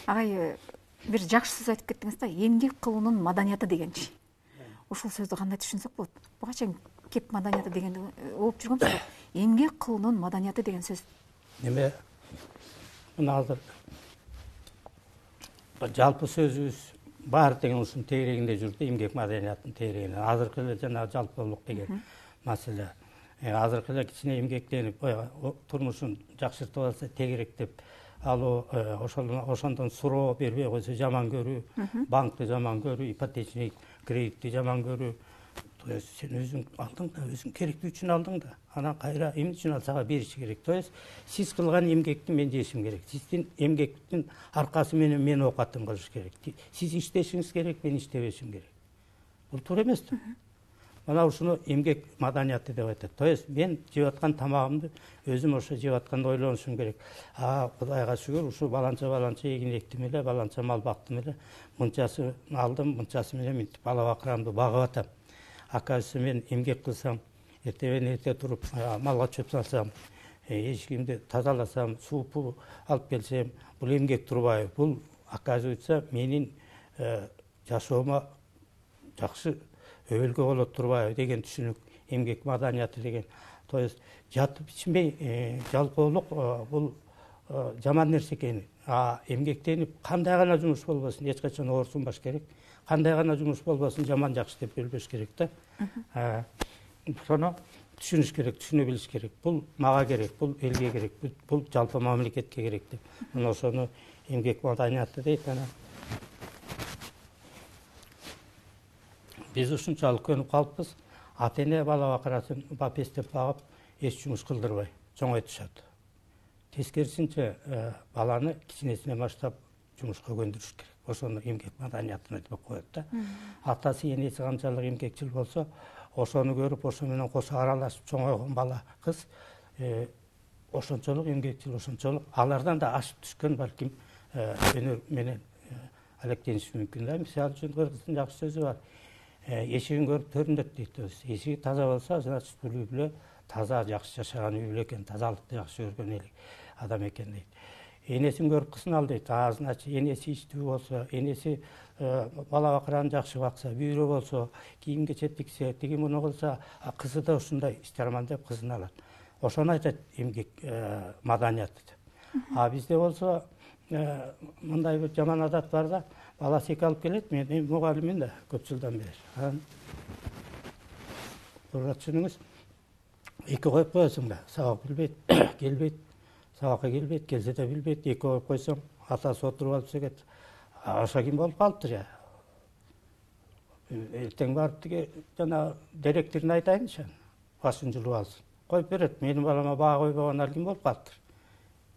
[SPEAKER 1] Агай, бир жакшы сөз айтып кеттиңиз да, эмгек кылуунун маданияты дегенчи. Ушул сөздү кандай түшүнсөк болот? Буга чейин кеп маданияты дегенди угуп жүргөмүз. Эмгек кылуунун маданияты деген сөз.
[SPEAKER 2] Неме? Мына азыр жалпы сөзүбүз бар деген ушунун тегерегинде жүрдү, эмгек маданиятынын тегерегинде. Азыркы эле жана жалпылык деген маселе. Азыркы эле кичине эмгектенип, турмушун жакшыртып алса тегерек деп алуу, ошондон суроо бербей койсо жаман көрүү, банкты жаман көрүү, ипотечный кредитти жаман көрүү. То есть сен өзүң алдың да, өзүң керектүү үчүн алдың да, анан кайра эмне үчүн ал сага бериши керек. То есть сиз кылган эмгекти мен жешим керек. Сиздин эмгектин аркасы менен мен оокатым кылыш керек. Сиз иштешиңиз керек, мен иштебешим керек. Бул туура эмеспи? Мына ушуну эмгек маданияты деп айтат. То есть мен жеп аткан тамагымды өзүм ошо жеп атканда ойлонушум керек. Кудайга шүгүр, ушу баланча эгин эктим эле, баланча мал бактым эле, мынчасын алдым, мынчасы менен мынтип бала бакырамды багып атам. Оказывается, мен эмгек кылсам, эрте туруп малга чөп салсам, эшигимди тазаласам, суу алып келсем, бул эмгек турбайбы? Бул оказывается менин жашоомо жакшы өбөлгө болот турбайбы деген түшүнүк, эмгек маданияты деген. То есть жатып ичмей жалпылык бул жаман нерсе экен. Эмгектенип кандай гана жумуш болбосун, эч качан оорсунбаш керек. Кандай гана жумуш болбосун жаман жакшы деп бөлбөш керек да. Ошону түшүнүш керек, түшүнө билиш керек. Бул мага керек, бул элге керек, бул жалпы мамлекетке керек деп. Мына ошону эмгек маданияты дейт. Анан биз ушунчалык көнүп калыппыз. Ата эне бала бакырасын бапестеп багып, эч жумуш кылдырбай чоңойтушат. Тескерисинче баланы кичинесинен баштап жумушка көндүрүш керек. Ошону эмгек маданиятына деп коет да. Атасы энеси канчалык эмгекчил болсо, ошону көрүп, ошо менен кошо аралашып чоңойгон бала кыз ошончолук эмгекчил, ошончолук алардан да ашып түшкөн балким өнөр менен алектениши мүмкүн да. Мисалы үчүн кыргыздын жакшы сөзү бар. Эшигин көрүп төрүндөт дейт. Эшиги таза болсо, значит бул үй бүлө таза, жакшы жашаган үй бүлө экен, тазалыкты жакшы көргөн адам экен дейт. Энесин көрүп кызын ал дейт. Значит энеси иштүү болсо, энеси бала бакыраны жакшы бакса, бүйрө болсо, кийим кечет тиксе, тиги муну кылса, кызы да ушундай иштарман деп кызын алат. Ошону айтат эмгек маданияты деп. Бизде болсо мындай бир жаман адат бар да, баласы эки алып келет, мен мугалиммин да көп жылдан бери. Туура түшүнүңүз. Эки коюп коесуң да, сабак билбейт, келбейт, сабакка келбейт, келсе да билбейт, эки коюп койсоң, атасы отуруп алып сегет. Ошо ким болуп калыптыр? Эртең барып тиги жана директорун айтайынчы, башын жулуп алсын. Коюп берет, менин балама баа койбогон ал ким болуп калыптыр?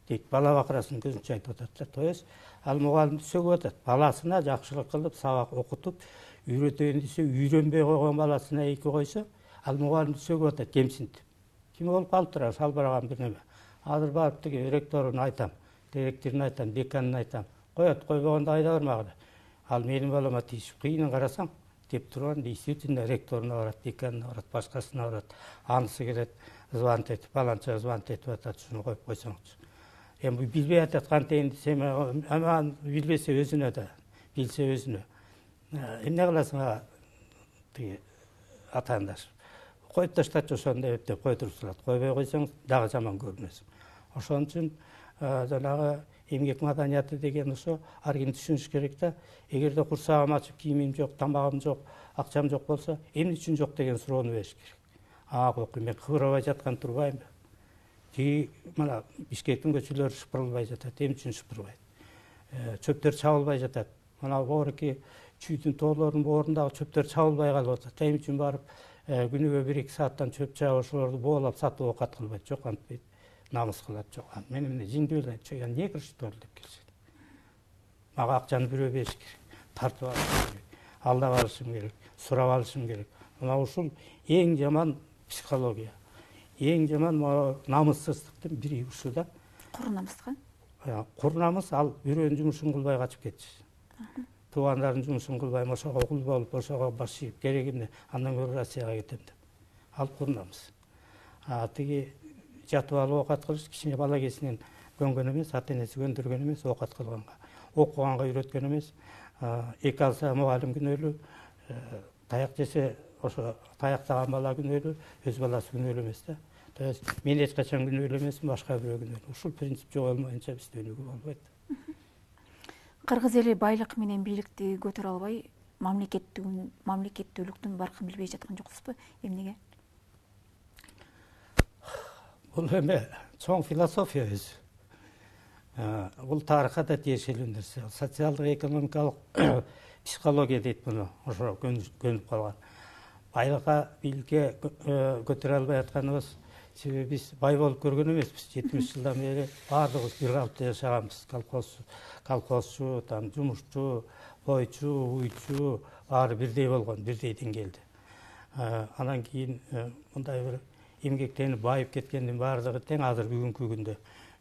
[SPEAKER 2] Дейт, бала бакырасын көзүнчө айтып атат да. То есть ал мугалимди сөгүп атат. Баласына жакшылык кылып, сабак окутуп, үйрөтөйүн десе, үйрөнбөй койгон баласына эки койсо, ал мугалимди сөгүп атат, кемсинтип. Ким болуп калыптыр? Салбыраган бир неме. Азыр барып тиги ректоруна айтам, директоруна айтам, деканына айтам. Коет, койбогондо айда бармагыла. Ал менин балама тийишип, кыйынын карасаң, деп турган действительно ректоруна барат, деканына барат, башкасына барат. Анысы келет, звонить этип, баланча звонить этип атат, шуну коюп койсоңуз. Эми билбей атат кантейин десем, аман билбесе өзүнө да, билсе өзүнө. Эмне кыласың тиги атаандаш? Коюп таштачы ошондой деп койдуруп салат. Койбой койсоң дагы жаман көрүнөсүң. Ошон үчүн жанагы эмгек маданияты деген ошо ар ким түшүнүш керек да. Эгерде курсагым ачып, кийимим жок, тамагым жок, акчам жок болсо, эмне үчүн жок деген суроону бериш керек. Койкуй, мен кыбырабай жаткан турбайбы? Тиги мына Бишкектин көчөлөрү шыпырылбай жатат, эмне үчүн шыпырбайт? Чөптөр чабылбай жатат. Мына богореки чүйдүн тоолордун боорундагы чөптөр чабылбай калып атат. Эмне үчүн барып күнүгө 1-2 сааттан чөп чаап ошолорду боолап сатып оокат кылбайт? Жок, антпейт. Намыс кылат. Жок, мен эмне жиңди белет, не кырышты деп келишет. Мага акчаны бирөө бериш керек, тартып алышым керек, алдап алышым керек, сурап алышым керек. Мына ушул эң жаман психология. Эң жаман намыссыздыктын бири ушу да.
[SPEAKER 1] Кур намыска?
[SPEAKER 2] Кур намыс ал бирөөнүн жумушун кылбай качып кетиш. Туугандардын жумушун кылбайм, ошого кул болуп, ошого баш ийип, керек эмне, андан көрө Россияга кетем деп. Ал кур намыс. Тиги жатып алып оокат кылыш кичине бала кезинен көнгөн эмес, ата энеси көндүргөн эмес, оокат кылганга, окуганга үйрөткөн эмес. Эки алса мугалим күнөөлүү, таяк жесе ошо таяктаган бала күнөөлүү, өз баласы күнөөлүү эмес да. То есть мен эч качан күнөөлүү эмесмин, башка бирөө күнөөлүү. Ушул принцип жоголмайынча бизде өнүгүү болбойт.
[SPEAKER 1] Кыргыз эли байлык менен бийликти көтөрө албай, мамлекеттүүлүктүн баркын билбей жаткан жоксузбу? Эмнеге?
[SPEAKER 2] Бул эме чоң философия өзү. Бул тарыхка да тиешелүү нерсе. Социалдык экономикалык психология дейт муну, ошо көнүп калган. Байлыкка, бийликке көтөрө албай атканыбыз себеби биз бай болуп көргөн эмеспиз. 70 жылдан бери баардыгыбыз бир калыпта жашаганбыз. Колхозчу, жумушчу, бойчу, уйчу баары бирдей болгон, бирдей деңгээлде. Анан кийин мындай бир эмгектенип байып кеткендин баардыгы тең азыр бүгүнкү күндө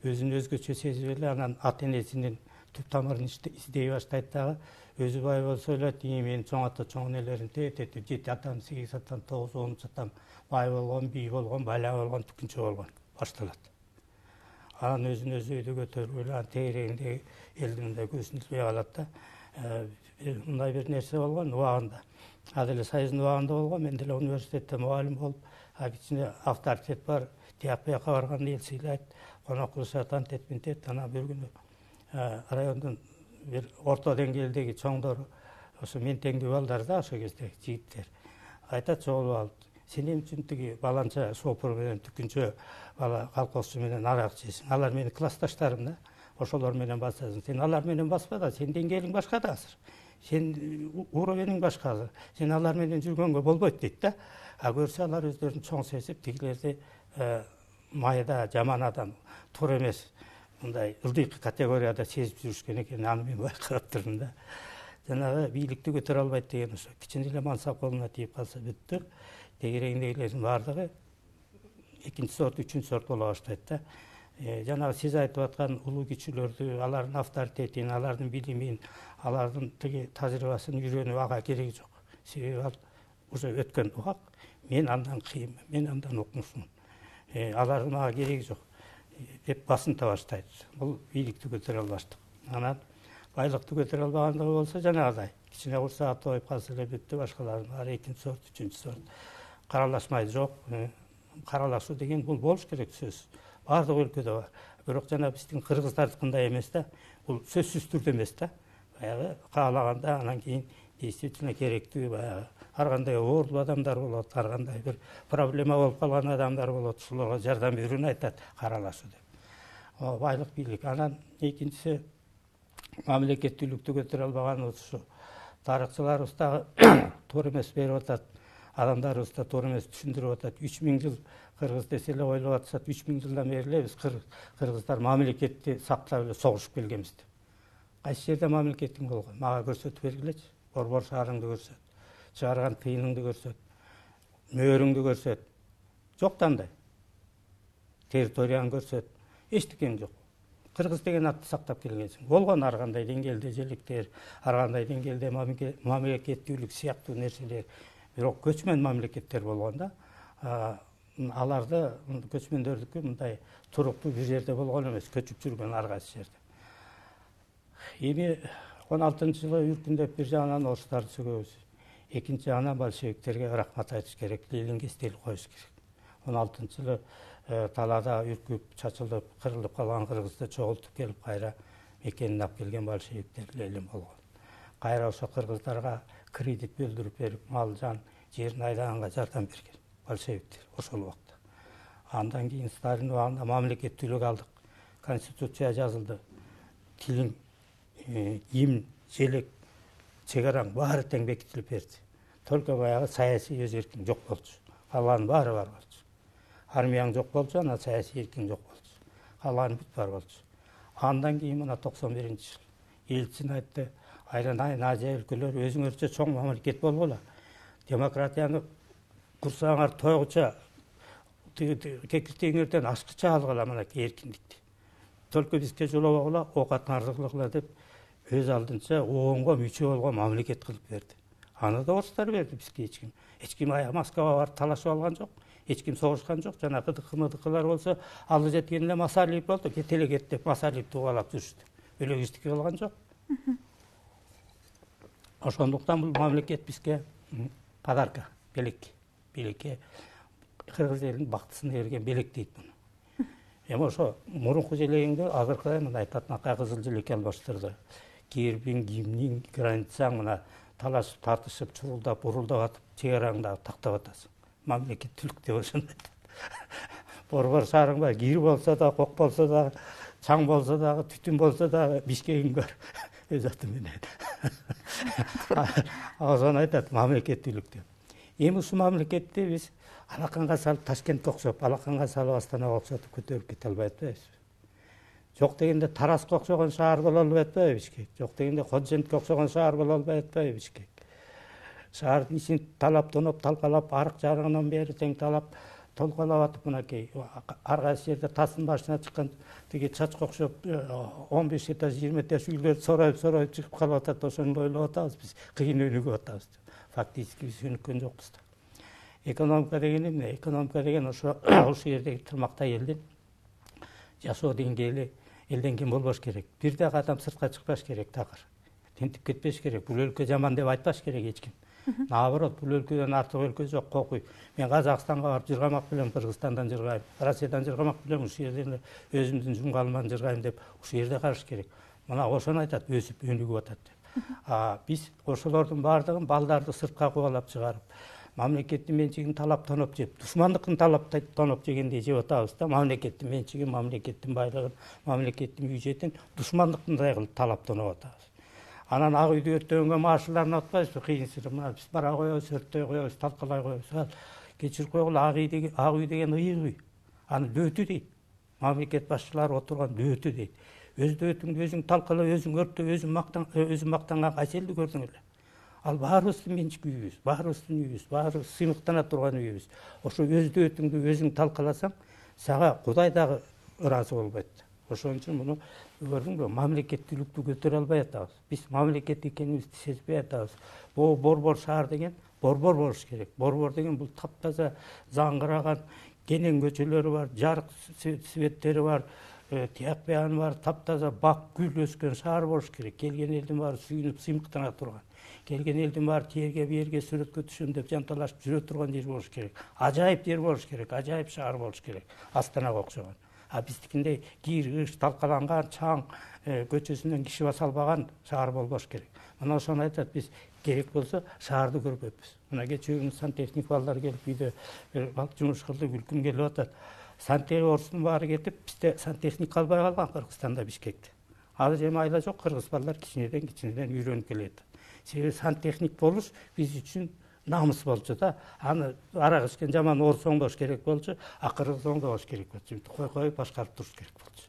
[SPEAKER 2] өзүн өзгөчө сезип эле анан ата энесинин түп тамырын издей баштайт дагы. Өзү бай болсо ойлойт, мен чоң ата чоң энелерим тетип 7 атам, 8 атам, 9, 10 атам бай болгон, бий болгон, бала болгон, түкүнчө болгон башталат. Анан өзүн өзү өйдө көтөрүп эле тегерегиндеги элдин мындай көзүн илбей калат да. Мындай бир нерсе болгон убагында. Азыр эле Союздун убагында болгон, мен деле университетте мугалим болуп, кичине авторитет бар, тияк бияка барганда эл сыйлайт, конок кылышат, антет минтет. Анан бир күнү райондун бир орто деңгээлдеги чоңдору, ошо мен теңдүү балдар да, ошо кезде жигиттер айтат, чогулуп алып, сен эмне үчүн тиги баланча шопур менен түкүнчө бала колхозчу менен арак ичесиң? Алар менин классташтарым да, ошолор менен басасың. Сен алар менен баспа да, сен деңгээлиң башка да азыр. Сен уровениң башка азыр. Сен алар менен жүргөнгө болбойт дейт да. Көрсө алар өздөрүн чоң сезип, тигилерди майда жаман адам, туура эмес, мындай ылдыйкы категорияда сезип жүрүшкөн экен, аны мен байкап турдум да. Жанагы бийликти көтөрө албайт деген ошо. Кичине эле мансап колуна тийип калса бүттү. Тегерегиндегилердин баардыгы экинчи сорт, үчүнчү сорт боло баштайт да. Жанагы сиз айтып аткан улуу кичилерди, алардын авторитетин, алардын билимин, алардын тиги тажрыйбасын үйрөнүп ага кереги жок. Себеби ал уже өткөн убак. Мен андан кыйынмын, мен андан окумушмун. Алардын мага кереги жок деп басынта баштайт. Бул бийликти көтөрө албаштык. Анан байлыкты көтөрө албагандыгы болсо жанагыдай кичине курсагы тоюп калса эле бүттү, башкалардын баары экинчи сорт, үчүнчү сорт. Каралашмай жок. Каралашуу деген бул болуш керек сөз. Бардык өлкөдө бар. Бирок жана биздин кыргыздардыкындай эмес да. Бул сөзсүз түрдө эмес да. Баягы каалаганда анан кийин действительно керектүү баягы ар кандай оорулуу адамдар болот, ар кандай бир проблема болуп калган адамдар болот, ошолорго жардам берүүнү айтат каралашуу деп. Байлык, бийлик. Анан экинчиси мамлекеттүүлүктү көтөрө албаганыбыз ушу. Тарыхчыларыбыз дагы туура эмес берип атат. Адамдарыбыз да туура эмес түшүндүрүп атат. 3000 жыл кыргыз десе эле ойлоп атышат. 3000 жылдан бери эле биз кыргыздар мамлекетти сактап эле согушуп келгенбиз деп. Кайсы жерде мамлекетиң болгон? Мага көрсөтүп бергилечи. Борбор шаарыңды көрсөт. Чыгарган тыйыныңды көрсөт. Мөөрүңдү көрсөт. Жок да андай. Территорияны көрсөт. Эчтекең жок. Кыргыз деген атты сактап келгенсиң. Болгон ар кандай деңгээлде желиктер, ар кандай деңгээлде мамлекеттүүлүк сыяктуу нерселер. Бирок көчмөн мамлекеттер болгон да. Аларды көчмөндөрдүкү мындай туруктуу бир жерде болгон эмес, көчүп жүргөн ар кайсы жерде. Эми 16-жылы үркүндөп бир жагынан орустарды сөгөбүз. Экинчи жагынан большевиктерге рахмат айтыш керек, Ленинге эстелик коюш керек. 16-жылы талаада үркүп, чачылып, кырылып калган кыргызды чогултуп келип кайра мекенин алып келген большевиктер элем болгон. Кайра ошо кыргыздарга кредит бөлдүрүп берип, мал жан жерин айдаганга жардам берген большевиктер ошол убакта. Андан кийин Сталин убагында мамлекеттүүлүк алдык. Конституция жазылды. Тилиң, им, желек, чек араң баары тең бекитилип берди. Только баягы саясий өз эркиң жок болчу. Калганын баары бар болчу. Армияң жок болчу, анан саясий эркиң жок болчу. Калганы бүт бар болчу. Андан кийин мына 91-жыл Элчин айтты, Азия өлкөлөр өзүңөрчө чоң мамлекет болгула. Демократияны курсаңар тойгуча, кекиртеңерден ашкыча алгыла мына эркиндикти. Только бизге жолобогула, оокатыңарды кылгыла деп өз алдынча оонго мүчө болгон мамлекет кылып берди. Аны да орустар берди бизге эч ким. Эч ким Москвага барып талашып алган жок. эч ким согушкан жок. Жана кыдыкылар болсо алы жеткен эле Масалиев болду. Кет эле кет деп Масалиевди кубалап жүрүштү. Өлө кичтики болгон жок. Ошондуктан бул мамлекет бизге подарка, белекке кыргыз элинин бактысын берген белек дейт муну. Эми ошо мурунку желегиңде азыркы мына айтат акай кызыл желекке албаштырды. Кербиң, кимниң, границаң мына талашып, тартышып, чурулдап, бурулдап атып, чек араңды тактап атасың. Мамлекеттүүлүк деп ошондой айтат. Борбор шаарың бар, кир болсо да, кок болсо да, чаң болсо да, түтүн болсо да, Бишкегиң бар. Өз аты менен. Ошону айтат мамлекеттүүлүк деп. Эми ушул мамлекетти биз алаканга салып, Ташкентке окшоп, алаканга салып, Астанага окшотуп көтөрүп кете албай атпайбызбы? Жок дегенде Тараска окшогон шаар боло албай атпайбы Бишкек? Жок дегенде Ходжентке окшогон шаар боло албай атпайбы Бишкек? Шаардын ичин талап тоноп, талкалап, арык жарыгынан бери тең талап, толкалап атып мынакей ар кайсы жерде тастын башына чыккан тиги чачка окшоп 15 этаж, 20 этаж үйлөр соройуп чыгып калып атат. Ошону ойлоп атабыз биз. Кыйын өнүгүп атабыз. Фактически биз өнүккөн жокпуз да. Экономика деген эмне? Экономика деген ошо жердеги тырмактай элдин жашоо деңгээли элден кем болбош керек. Бир дагы адам сыртка чыкпаш керек такыр. Тентип кетпеш керек. Бул өлкө жаман деп айтпаш керек эч ким. Наоборот, бул өлкөдөн артык өлкө жок, кокуй. Мен Казакстанга барып жыргамак белем, Кыргызстандан жыргайм, Россиядан жыргамак белем, ушул жерден өзүмдүн жумгалыман жыргайм деп ушул жерде караш керек. Мына ошону айтат, өсүп өнүгүп атат деп. Биз ошолордун баардыгын балдарды сыртка кубалап чыгарып, мамлекеттин менчигин талап тоноп жеп, душмандыкын талап тоноп жегендей жеп атабыз да. Мамлекеттин менчигин, мамлекеттин байлыгын, мамлекеттин бюджетин душмандыктындай кылып талап тоноп атабыз. Анан ак үйдө өрттөгөнгө машыналарын атпайбызбы? Кыйынчылык мына биз бара коебуз, өрттөй коебуз, талкалай коебуз. Кечирип койгула, ак үй деген ыйык үй. Аны дөтү дейт. Мамлекет башчылары отурган дөтү дейт. Өз дөтүңдү өзүң талкала, өзүң өрттө, өзүң мактанган кайселди көрдүң эле. Ал баарыбыздын менчик үйүбүз, баарыбыздын үйүбүз, баарыбыз сыймыктана турган үйүбүз. Ошо өз дөтүңдү өзүң талкаласаң, сага Кудай дагы ыраазы болбойт. Ошон үчүн муну көрдүңбү, мамлекеттүүлүктү көтөрө албай атабыз. Биз мамлекет экенибизди сезбей атабыз. Бул борбор шаар деген борбор болуш керек. Борбор деген бул таптаза заңгыраган кенен көчөлөрү бар, жарык светтери бар, тияк баяны бар, таптаза бак гүл өскөн шаар болуш керек. Келген элдин баары сүйүнүп, сыймыктана турган. Келген элдин баары тиерге бээрге сүрөткө түшөм деп жанталашып жүрө турган жер болуш керек. Ажайып жер болуш керек, ажайып шаар болуш керек. Астанага окшогон. Биздикиндей кир, ыш, талкаланган, чаң, көчөсүнөн киши баса албаган шаар болбош керек. Мына ошону айтат, биз керек болсо шаарды көрбөйбүз. Мына кечээ сантехник балдар келип үйдө жумуш кылды, күлкүм келип атат. Сантехник орустун баары кетип, бизде сантехник калбай калган Кыргызстанда, Бишкекте. Азыр эми айла жок, кыргыз балдар кичинеден үйрөнүп келет. Себеби сантехник болуш биз үчүн намыс болчу да. Аны арак ичкен жаман орус оңдош керек болчу, кыргыз оңдош керек болчу. Кой башкарып туруш керек болчу.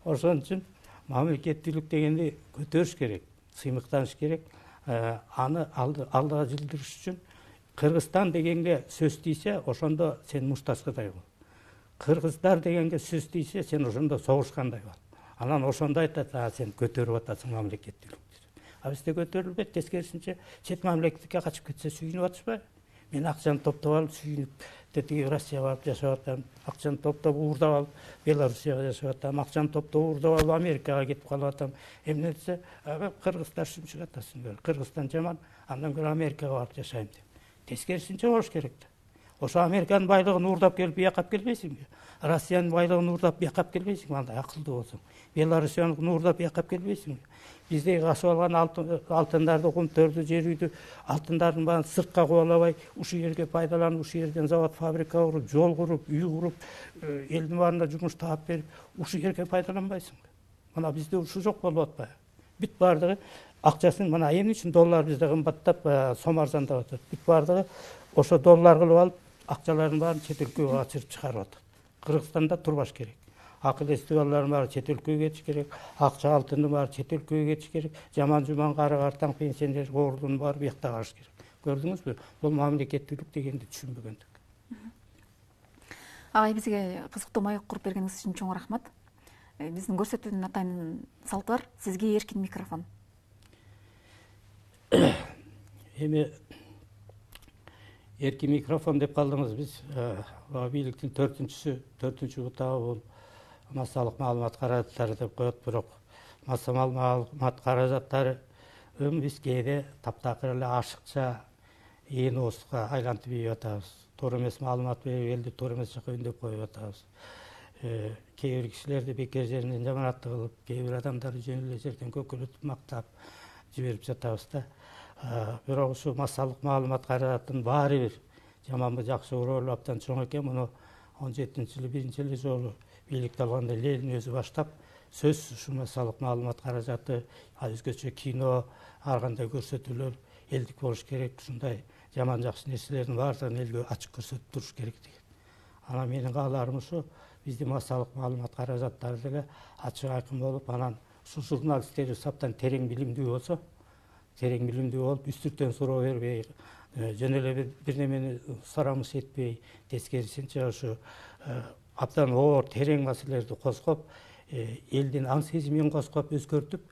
[SPEAKER 2] Ошон үчүн мамлекеттүүлүк дегенди көтөрүш керек, сыймыктаныш керек. Аны алдыга жылдырыш үчүн Кыргызстан дегенге сөз тийсе, ошондо сен мушташкыдай бол. Кыргыздар дегенге сөз тийсе, сен ошондо согушкандай бол. Анан ошондо айтат, сен көтөрүп атасың мамлекеттүүлүктү. Бизде көтөрүлбөйт, тескерисинче чет мамлекетке качып кетсе сүйүнүп атышпайбы? Мен акчаны топтоп алып сүйүнүп, тетиги Россияга барып жашап атам. Акчаны топтоп уурдап алып Белоруссияга жашап атам. Акчаны топтоп уурдап алып Америкага кетип калып атам. Эмне десе, кыргыздар шүмшүк атасың. Кыргызстан жаман, андан көрө Америкага барып жашайм деп. Тескерисинче болуш керек да. Ошо Американын байлыгын уурдап келип бияқап келбейсиңби? Россиянын байлыгын уурдап бияқап келбейсиңби? Андай акылдуу болсоң. Белоруссияныкын уурдап бияқап келбейсиңби? Биздеги кашып алган алтындарды, кумтөрдү, жер үйдү, алтындардын баарын сыртка кубалабай, ушул жерге пайдаланып, ушул жерден завод, фабрика куруп, жол куруп, үй куруп, элдин баарына жумуш таап берип, ушул жерге пайдаланбайсыңбы? Мына бизде ушул жок болуп атпайбы? Бүт баардыгы акчасын мына эмне үчүн доллар бизде кымбаттап, сом арзандап атат? Бүт баардыгы ошо доллар кылып алып, акчалардын баарын чет өлкөгө качырып чыгарып атат. Кыргызстанда турбаш керек. Акыл эстүү балдардын баары чет өлкөгө кетиш керек. Акча алтындын баары чет өлкөгө кетиш керек. Жаман кары картаң пенсионер оорудун баары биякта калыш керек. Көрдүңүзбү? Бул мамлекеттүүлүк дегенди түшүнбөгөндүк.
[SPEAKER 1] Агай, бизге кызыктуу маек куруп бергениңиз үчүн чоң рахмат. Биздин көрсөтүүнүн атайын салты бар. Сизге эркин микрофон.
[SPEAKER 2] Эми Эркин микрофон деп калдыңыз. Биз бийликтин төртүнчү бутагы бул массалык маалымат каражаттары деп коет, бирок массалык маалымат каражаттары биз кээде таптакыр эле ашыкча ээн ооздукка айлантып ийип атабыз. Туура эмес маалымат берип элди туура эмес жака үндөп коюп атабыз. Кээ бир кишилерди бекер жеринен жаманаттык кылып, кээ бир адамдарды жөн эле жерден көкөлөтүп мактап жиберип жатабыз да. Бирок ушу массалык маалымат каражаттын баары бир жаманбы жакшыбы ролу абдан чоң экен. Муну 17-жылы биринчи эле жолу бийликти алганда Ленин өзү баштап, сөзсүз ушу массалык маалымат каражаты, өзгөчө кино, ар кандай көрсөтүүлөр элдик болуш керек, ушундай жаман жакшы нерселердин баардыгын элге ачык көрсөтүп туруш керек деген. Анан менин кааларым ушу биздин массалык маалымат каражаттары деле ачык айкын болуп, анан ушул журналисттерибиз абдан терең билимдүү болсо, терең билимдүү болуп, үстүртөн суроо бербей, жөн эле бир немени сурамыш этпей, тескерисинче ушу абдан оор терең маселелерди козгоп, элдин аң сезимин козгоп, өзгөртүп,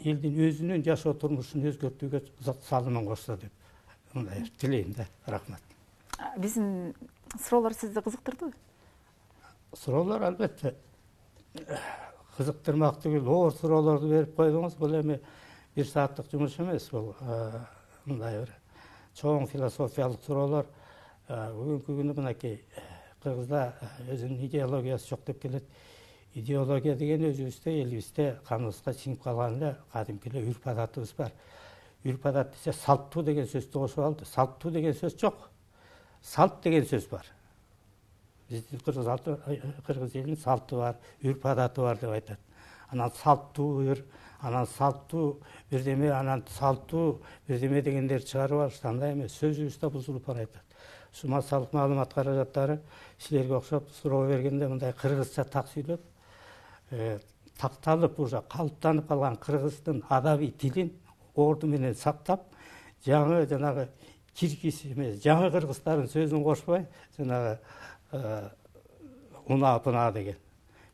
[SPEAKER 2] элдин өзүнүн жашоо турмушун өзгөртүүгө салымын кошсо деп мындай тилейм да. Рахмат.
[SPEAKER 1] Биздин суроолор сизди кызыктырдыбы?
[SPEAKER 2] Суроолор албетте кызыктырмак түгүл, оор суроолорду берип койдуңуз. Бул эми бир сааттык жумуш эмес, бул мындай бир чоң философиялык суроолор. Бүгүнкү күнү мынакей Кыргызда өзүнүн идеологиясы жок деп келет. Идеология деген өзүбүздө, элибизде каныбызга сиңип калган эле кадимки эле үрп адатыбыз бар. Үрп адат десе салттуу деген сөздү кошуп алды. Салттуу деген сөз жок. Салт деген сөз бар. Биздин кыргыз элинин салты бар, үрп адаты бар деп айтат. Анан салттуу ыр, анан салттуу бирдеме, анан салттуу бирдеме дегендерди чыгарып алышты. Андай эмес, сөзүбүз да бузулуп баратат. Ушу массалык маалымат каражаттары силерге окшоп суроо бергенде мындай кыргызча так сүйлөп, такталып, уже калыптанып калган кыргыздын адабий тилин орду менен сактап, жаңы жанагы киргиз эмес, жаңы кыргыздардын сөзүн кошпой, жанагы унаа пына деген.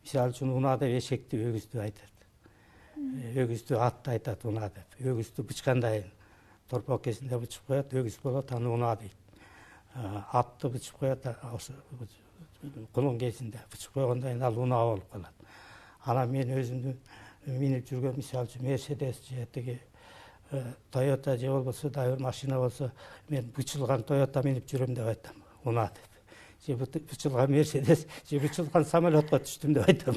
[SPEAKER 2] Мисалы үчүн унаа деп эшекти, өгүздү айтат. Өгүздү атты айтат унаа деп. Өгүздү бычкандайын торпок кезинде бычып коет, өгүз болот, аны унаа дейт. Атты бычып коет, ошо кулун кезинде бычып койгондон кийин ал унаа болуп калат. Анан мен өзүмдүн минип жүргөн, мисалы үчүн Мерседес же тиги Toyota же болбосо дагы бир машина болсо, мен бычылган Toyota минип жүрөм деп айтам, унаа деп. Же бычылган Мерседес, же бычылган самолетко түштүм деп айтам.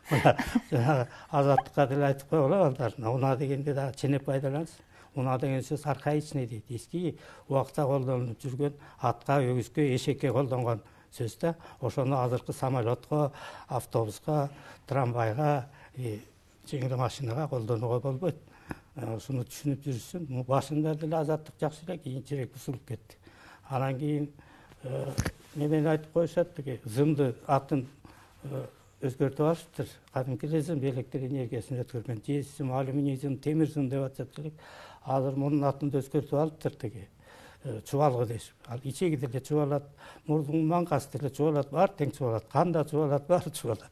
[SPEAKER 2] Мына азаттыкка деле айтып кое болот балдарына. Унаа дегенде дагы ченеп пайдалансын. Унаа деген сөз архаичный дейт. Эски убакта колдонулуп жүргөн атка, өгүзгө, эшекке колдонгон сөз да. Ошону азыркы самолетко, автобуска, трамвайга, жеңил машинага колдонууга болбойт. Ушуну түшүнүп жүрүшсүн. Башында деле азаттык жакшы эле, кийинчерээк бузулуп кетти. Анан кийин немени айтып коюшат, тиги зымды атын өзгөртүп алыштыр. Кадимки зым электр энергиясын өткөргөн жез зым, алюминий зым, темир зым деп атышат элек. Азыр мунун атын да өзгөртүп алыптыр, тиги чубалгы дешип. Ал ичеги деле чубалат, мурдун маңкасы деле чубалат, баары тең чубалат, кан да чубалат, баары чубалат.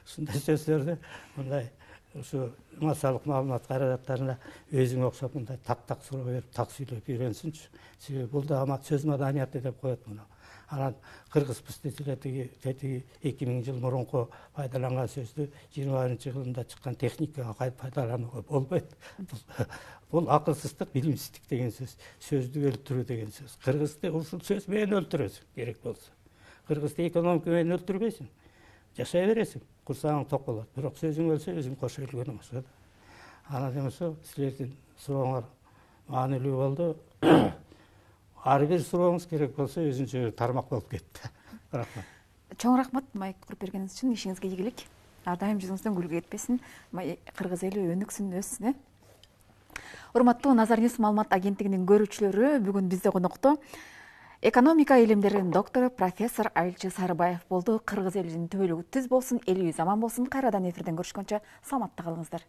[SPEAKER 2] Ушундай сөздөрдү мындай ушу массалык маалымат каражаттарына өзүңө окшоп мындай так суроо берип, так сүйлөп үйрөнсүнчү. Себеби бул да сөз маданияты деп коет муну. Анан кыргызбыз десе эле тиги 2000 жыл мурунку пайдаланган сөздү 21-жылында чыккан техникага пайдаланууга болбойт. Бул акылсыздык, билимсиздик деген сөз. Сөздү өлтүрүү деген сөз. Кыргызды ушул сөз менен өлтүрөсүң керек болсо. Кыргызды экономика менен өлтүрбөйсүң. Жашай бересиң, курсагың ток болот. Бирок сөзүң өлсө, өзүң кошо өлгөнүң ошо. Анан эмесе силердин сурооңор маанилүү болду. Ар бир сурооңуз керек болсо өзүнчө тармак болуп кетти. Рахмат.
[SPEAKER 1] Чоң рахмат майк куруп бергениңиз үчүн. Ишиңизге ийгилик. Ар дайым жүзүңүздөн күлгү кетпесин. Кыргыз эли өнүксүн, өссүн. Урматтуу Назар Ньюс маалымат агенттигинин көрүүчүлөрү, бүгүн бизде конокто экономика илимдеринин доктору профессор Айылчы Сарыбаев болду. Кыргыз элинин түбөлүгү түз болсун, элибиз аман болсун. Кайрадан эфирден көрүшкөнчө саламатта калыңыздар.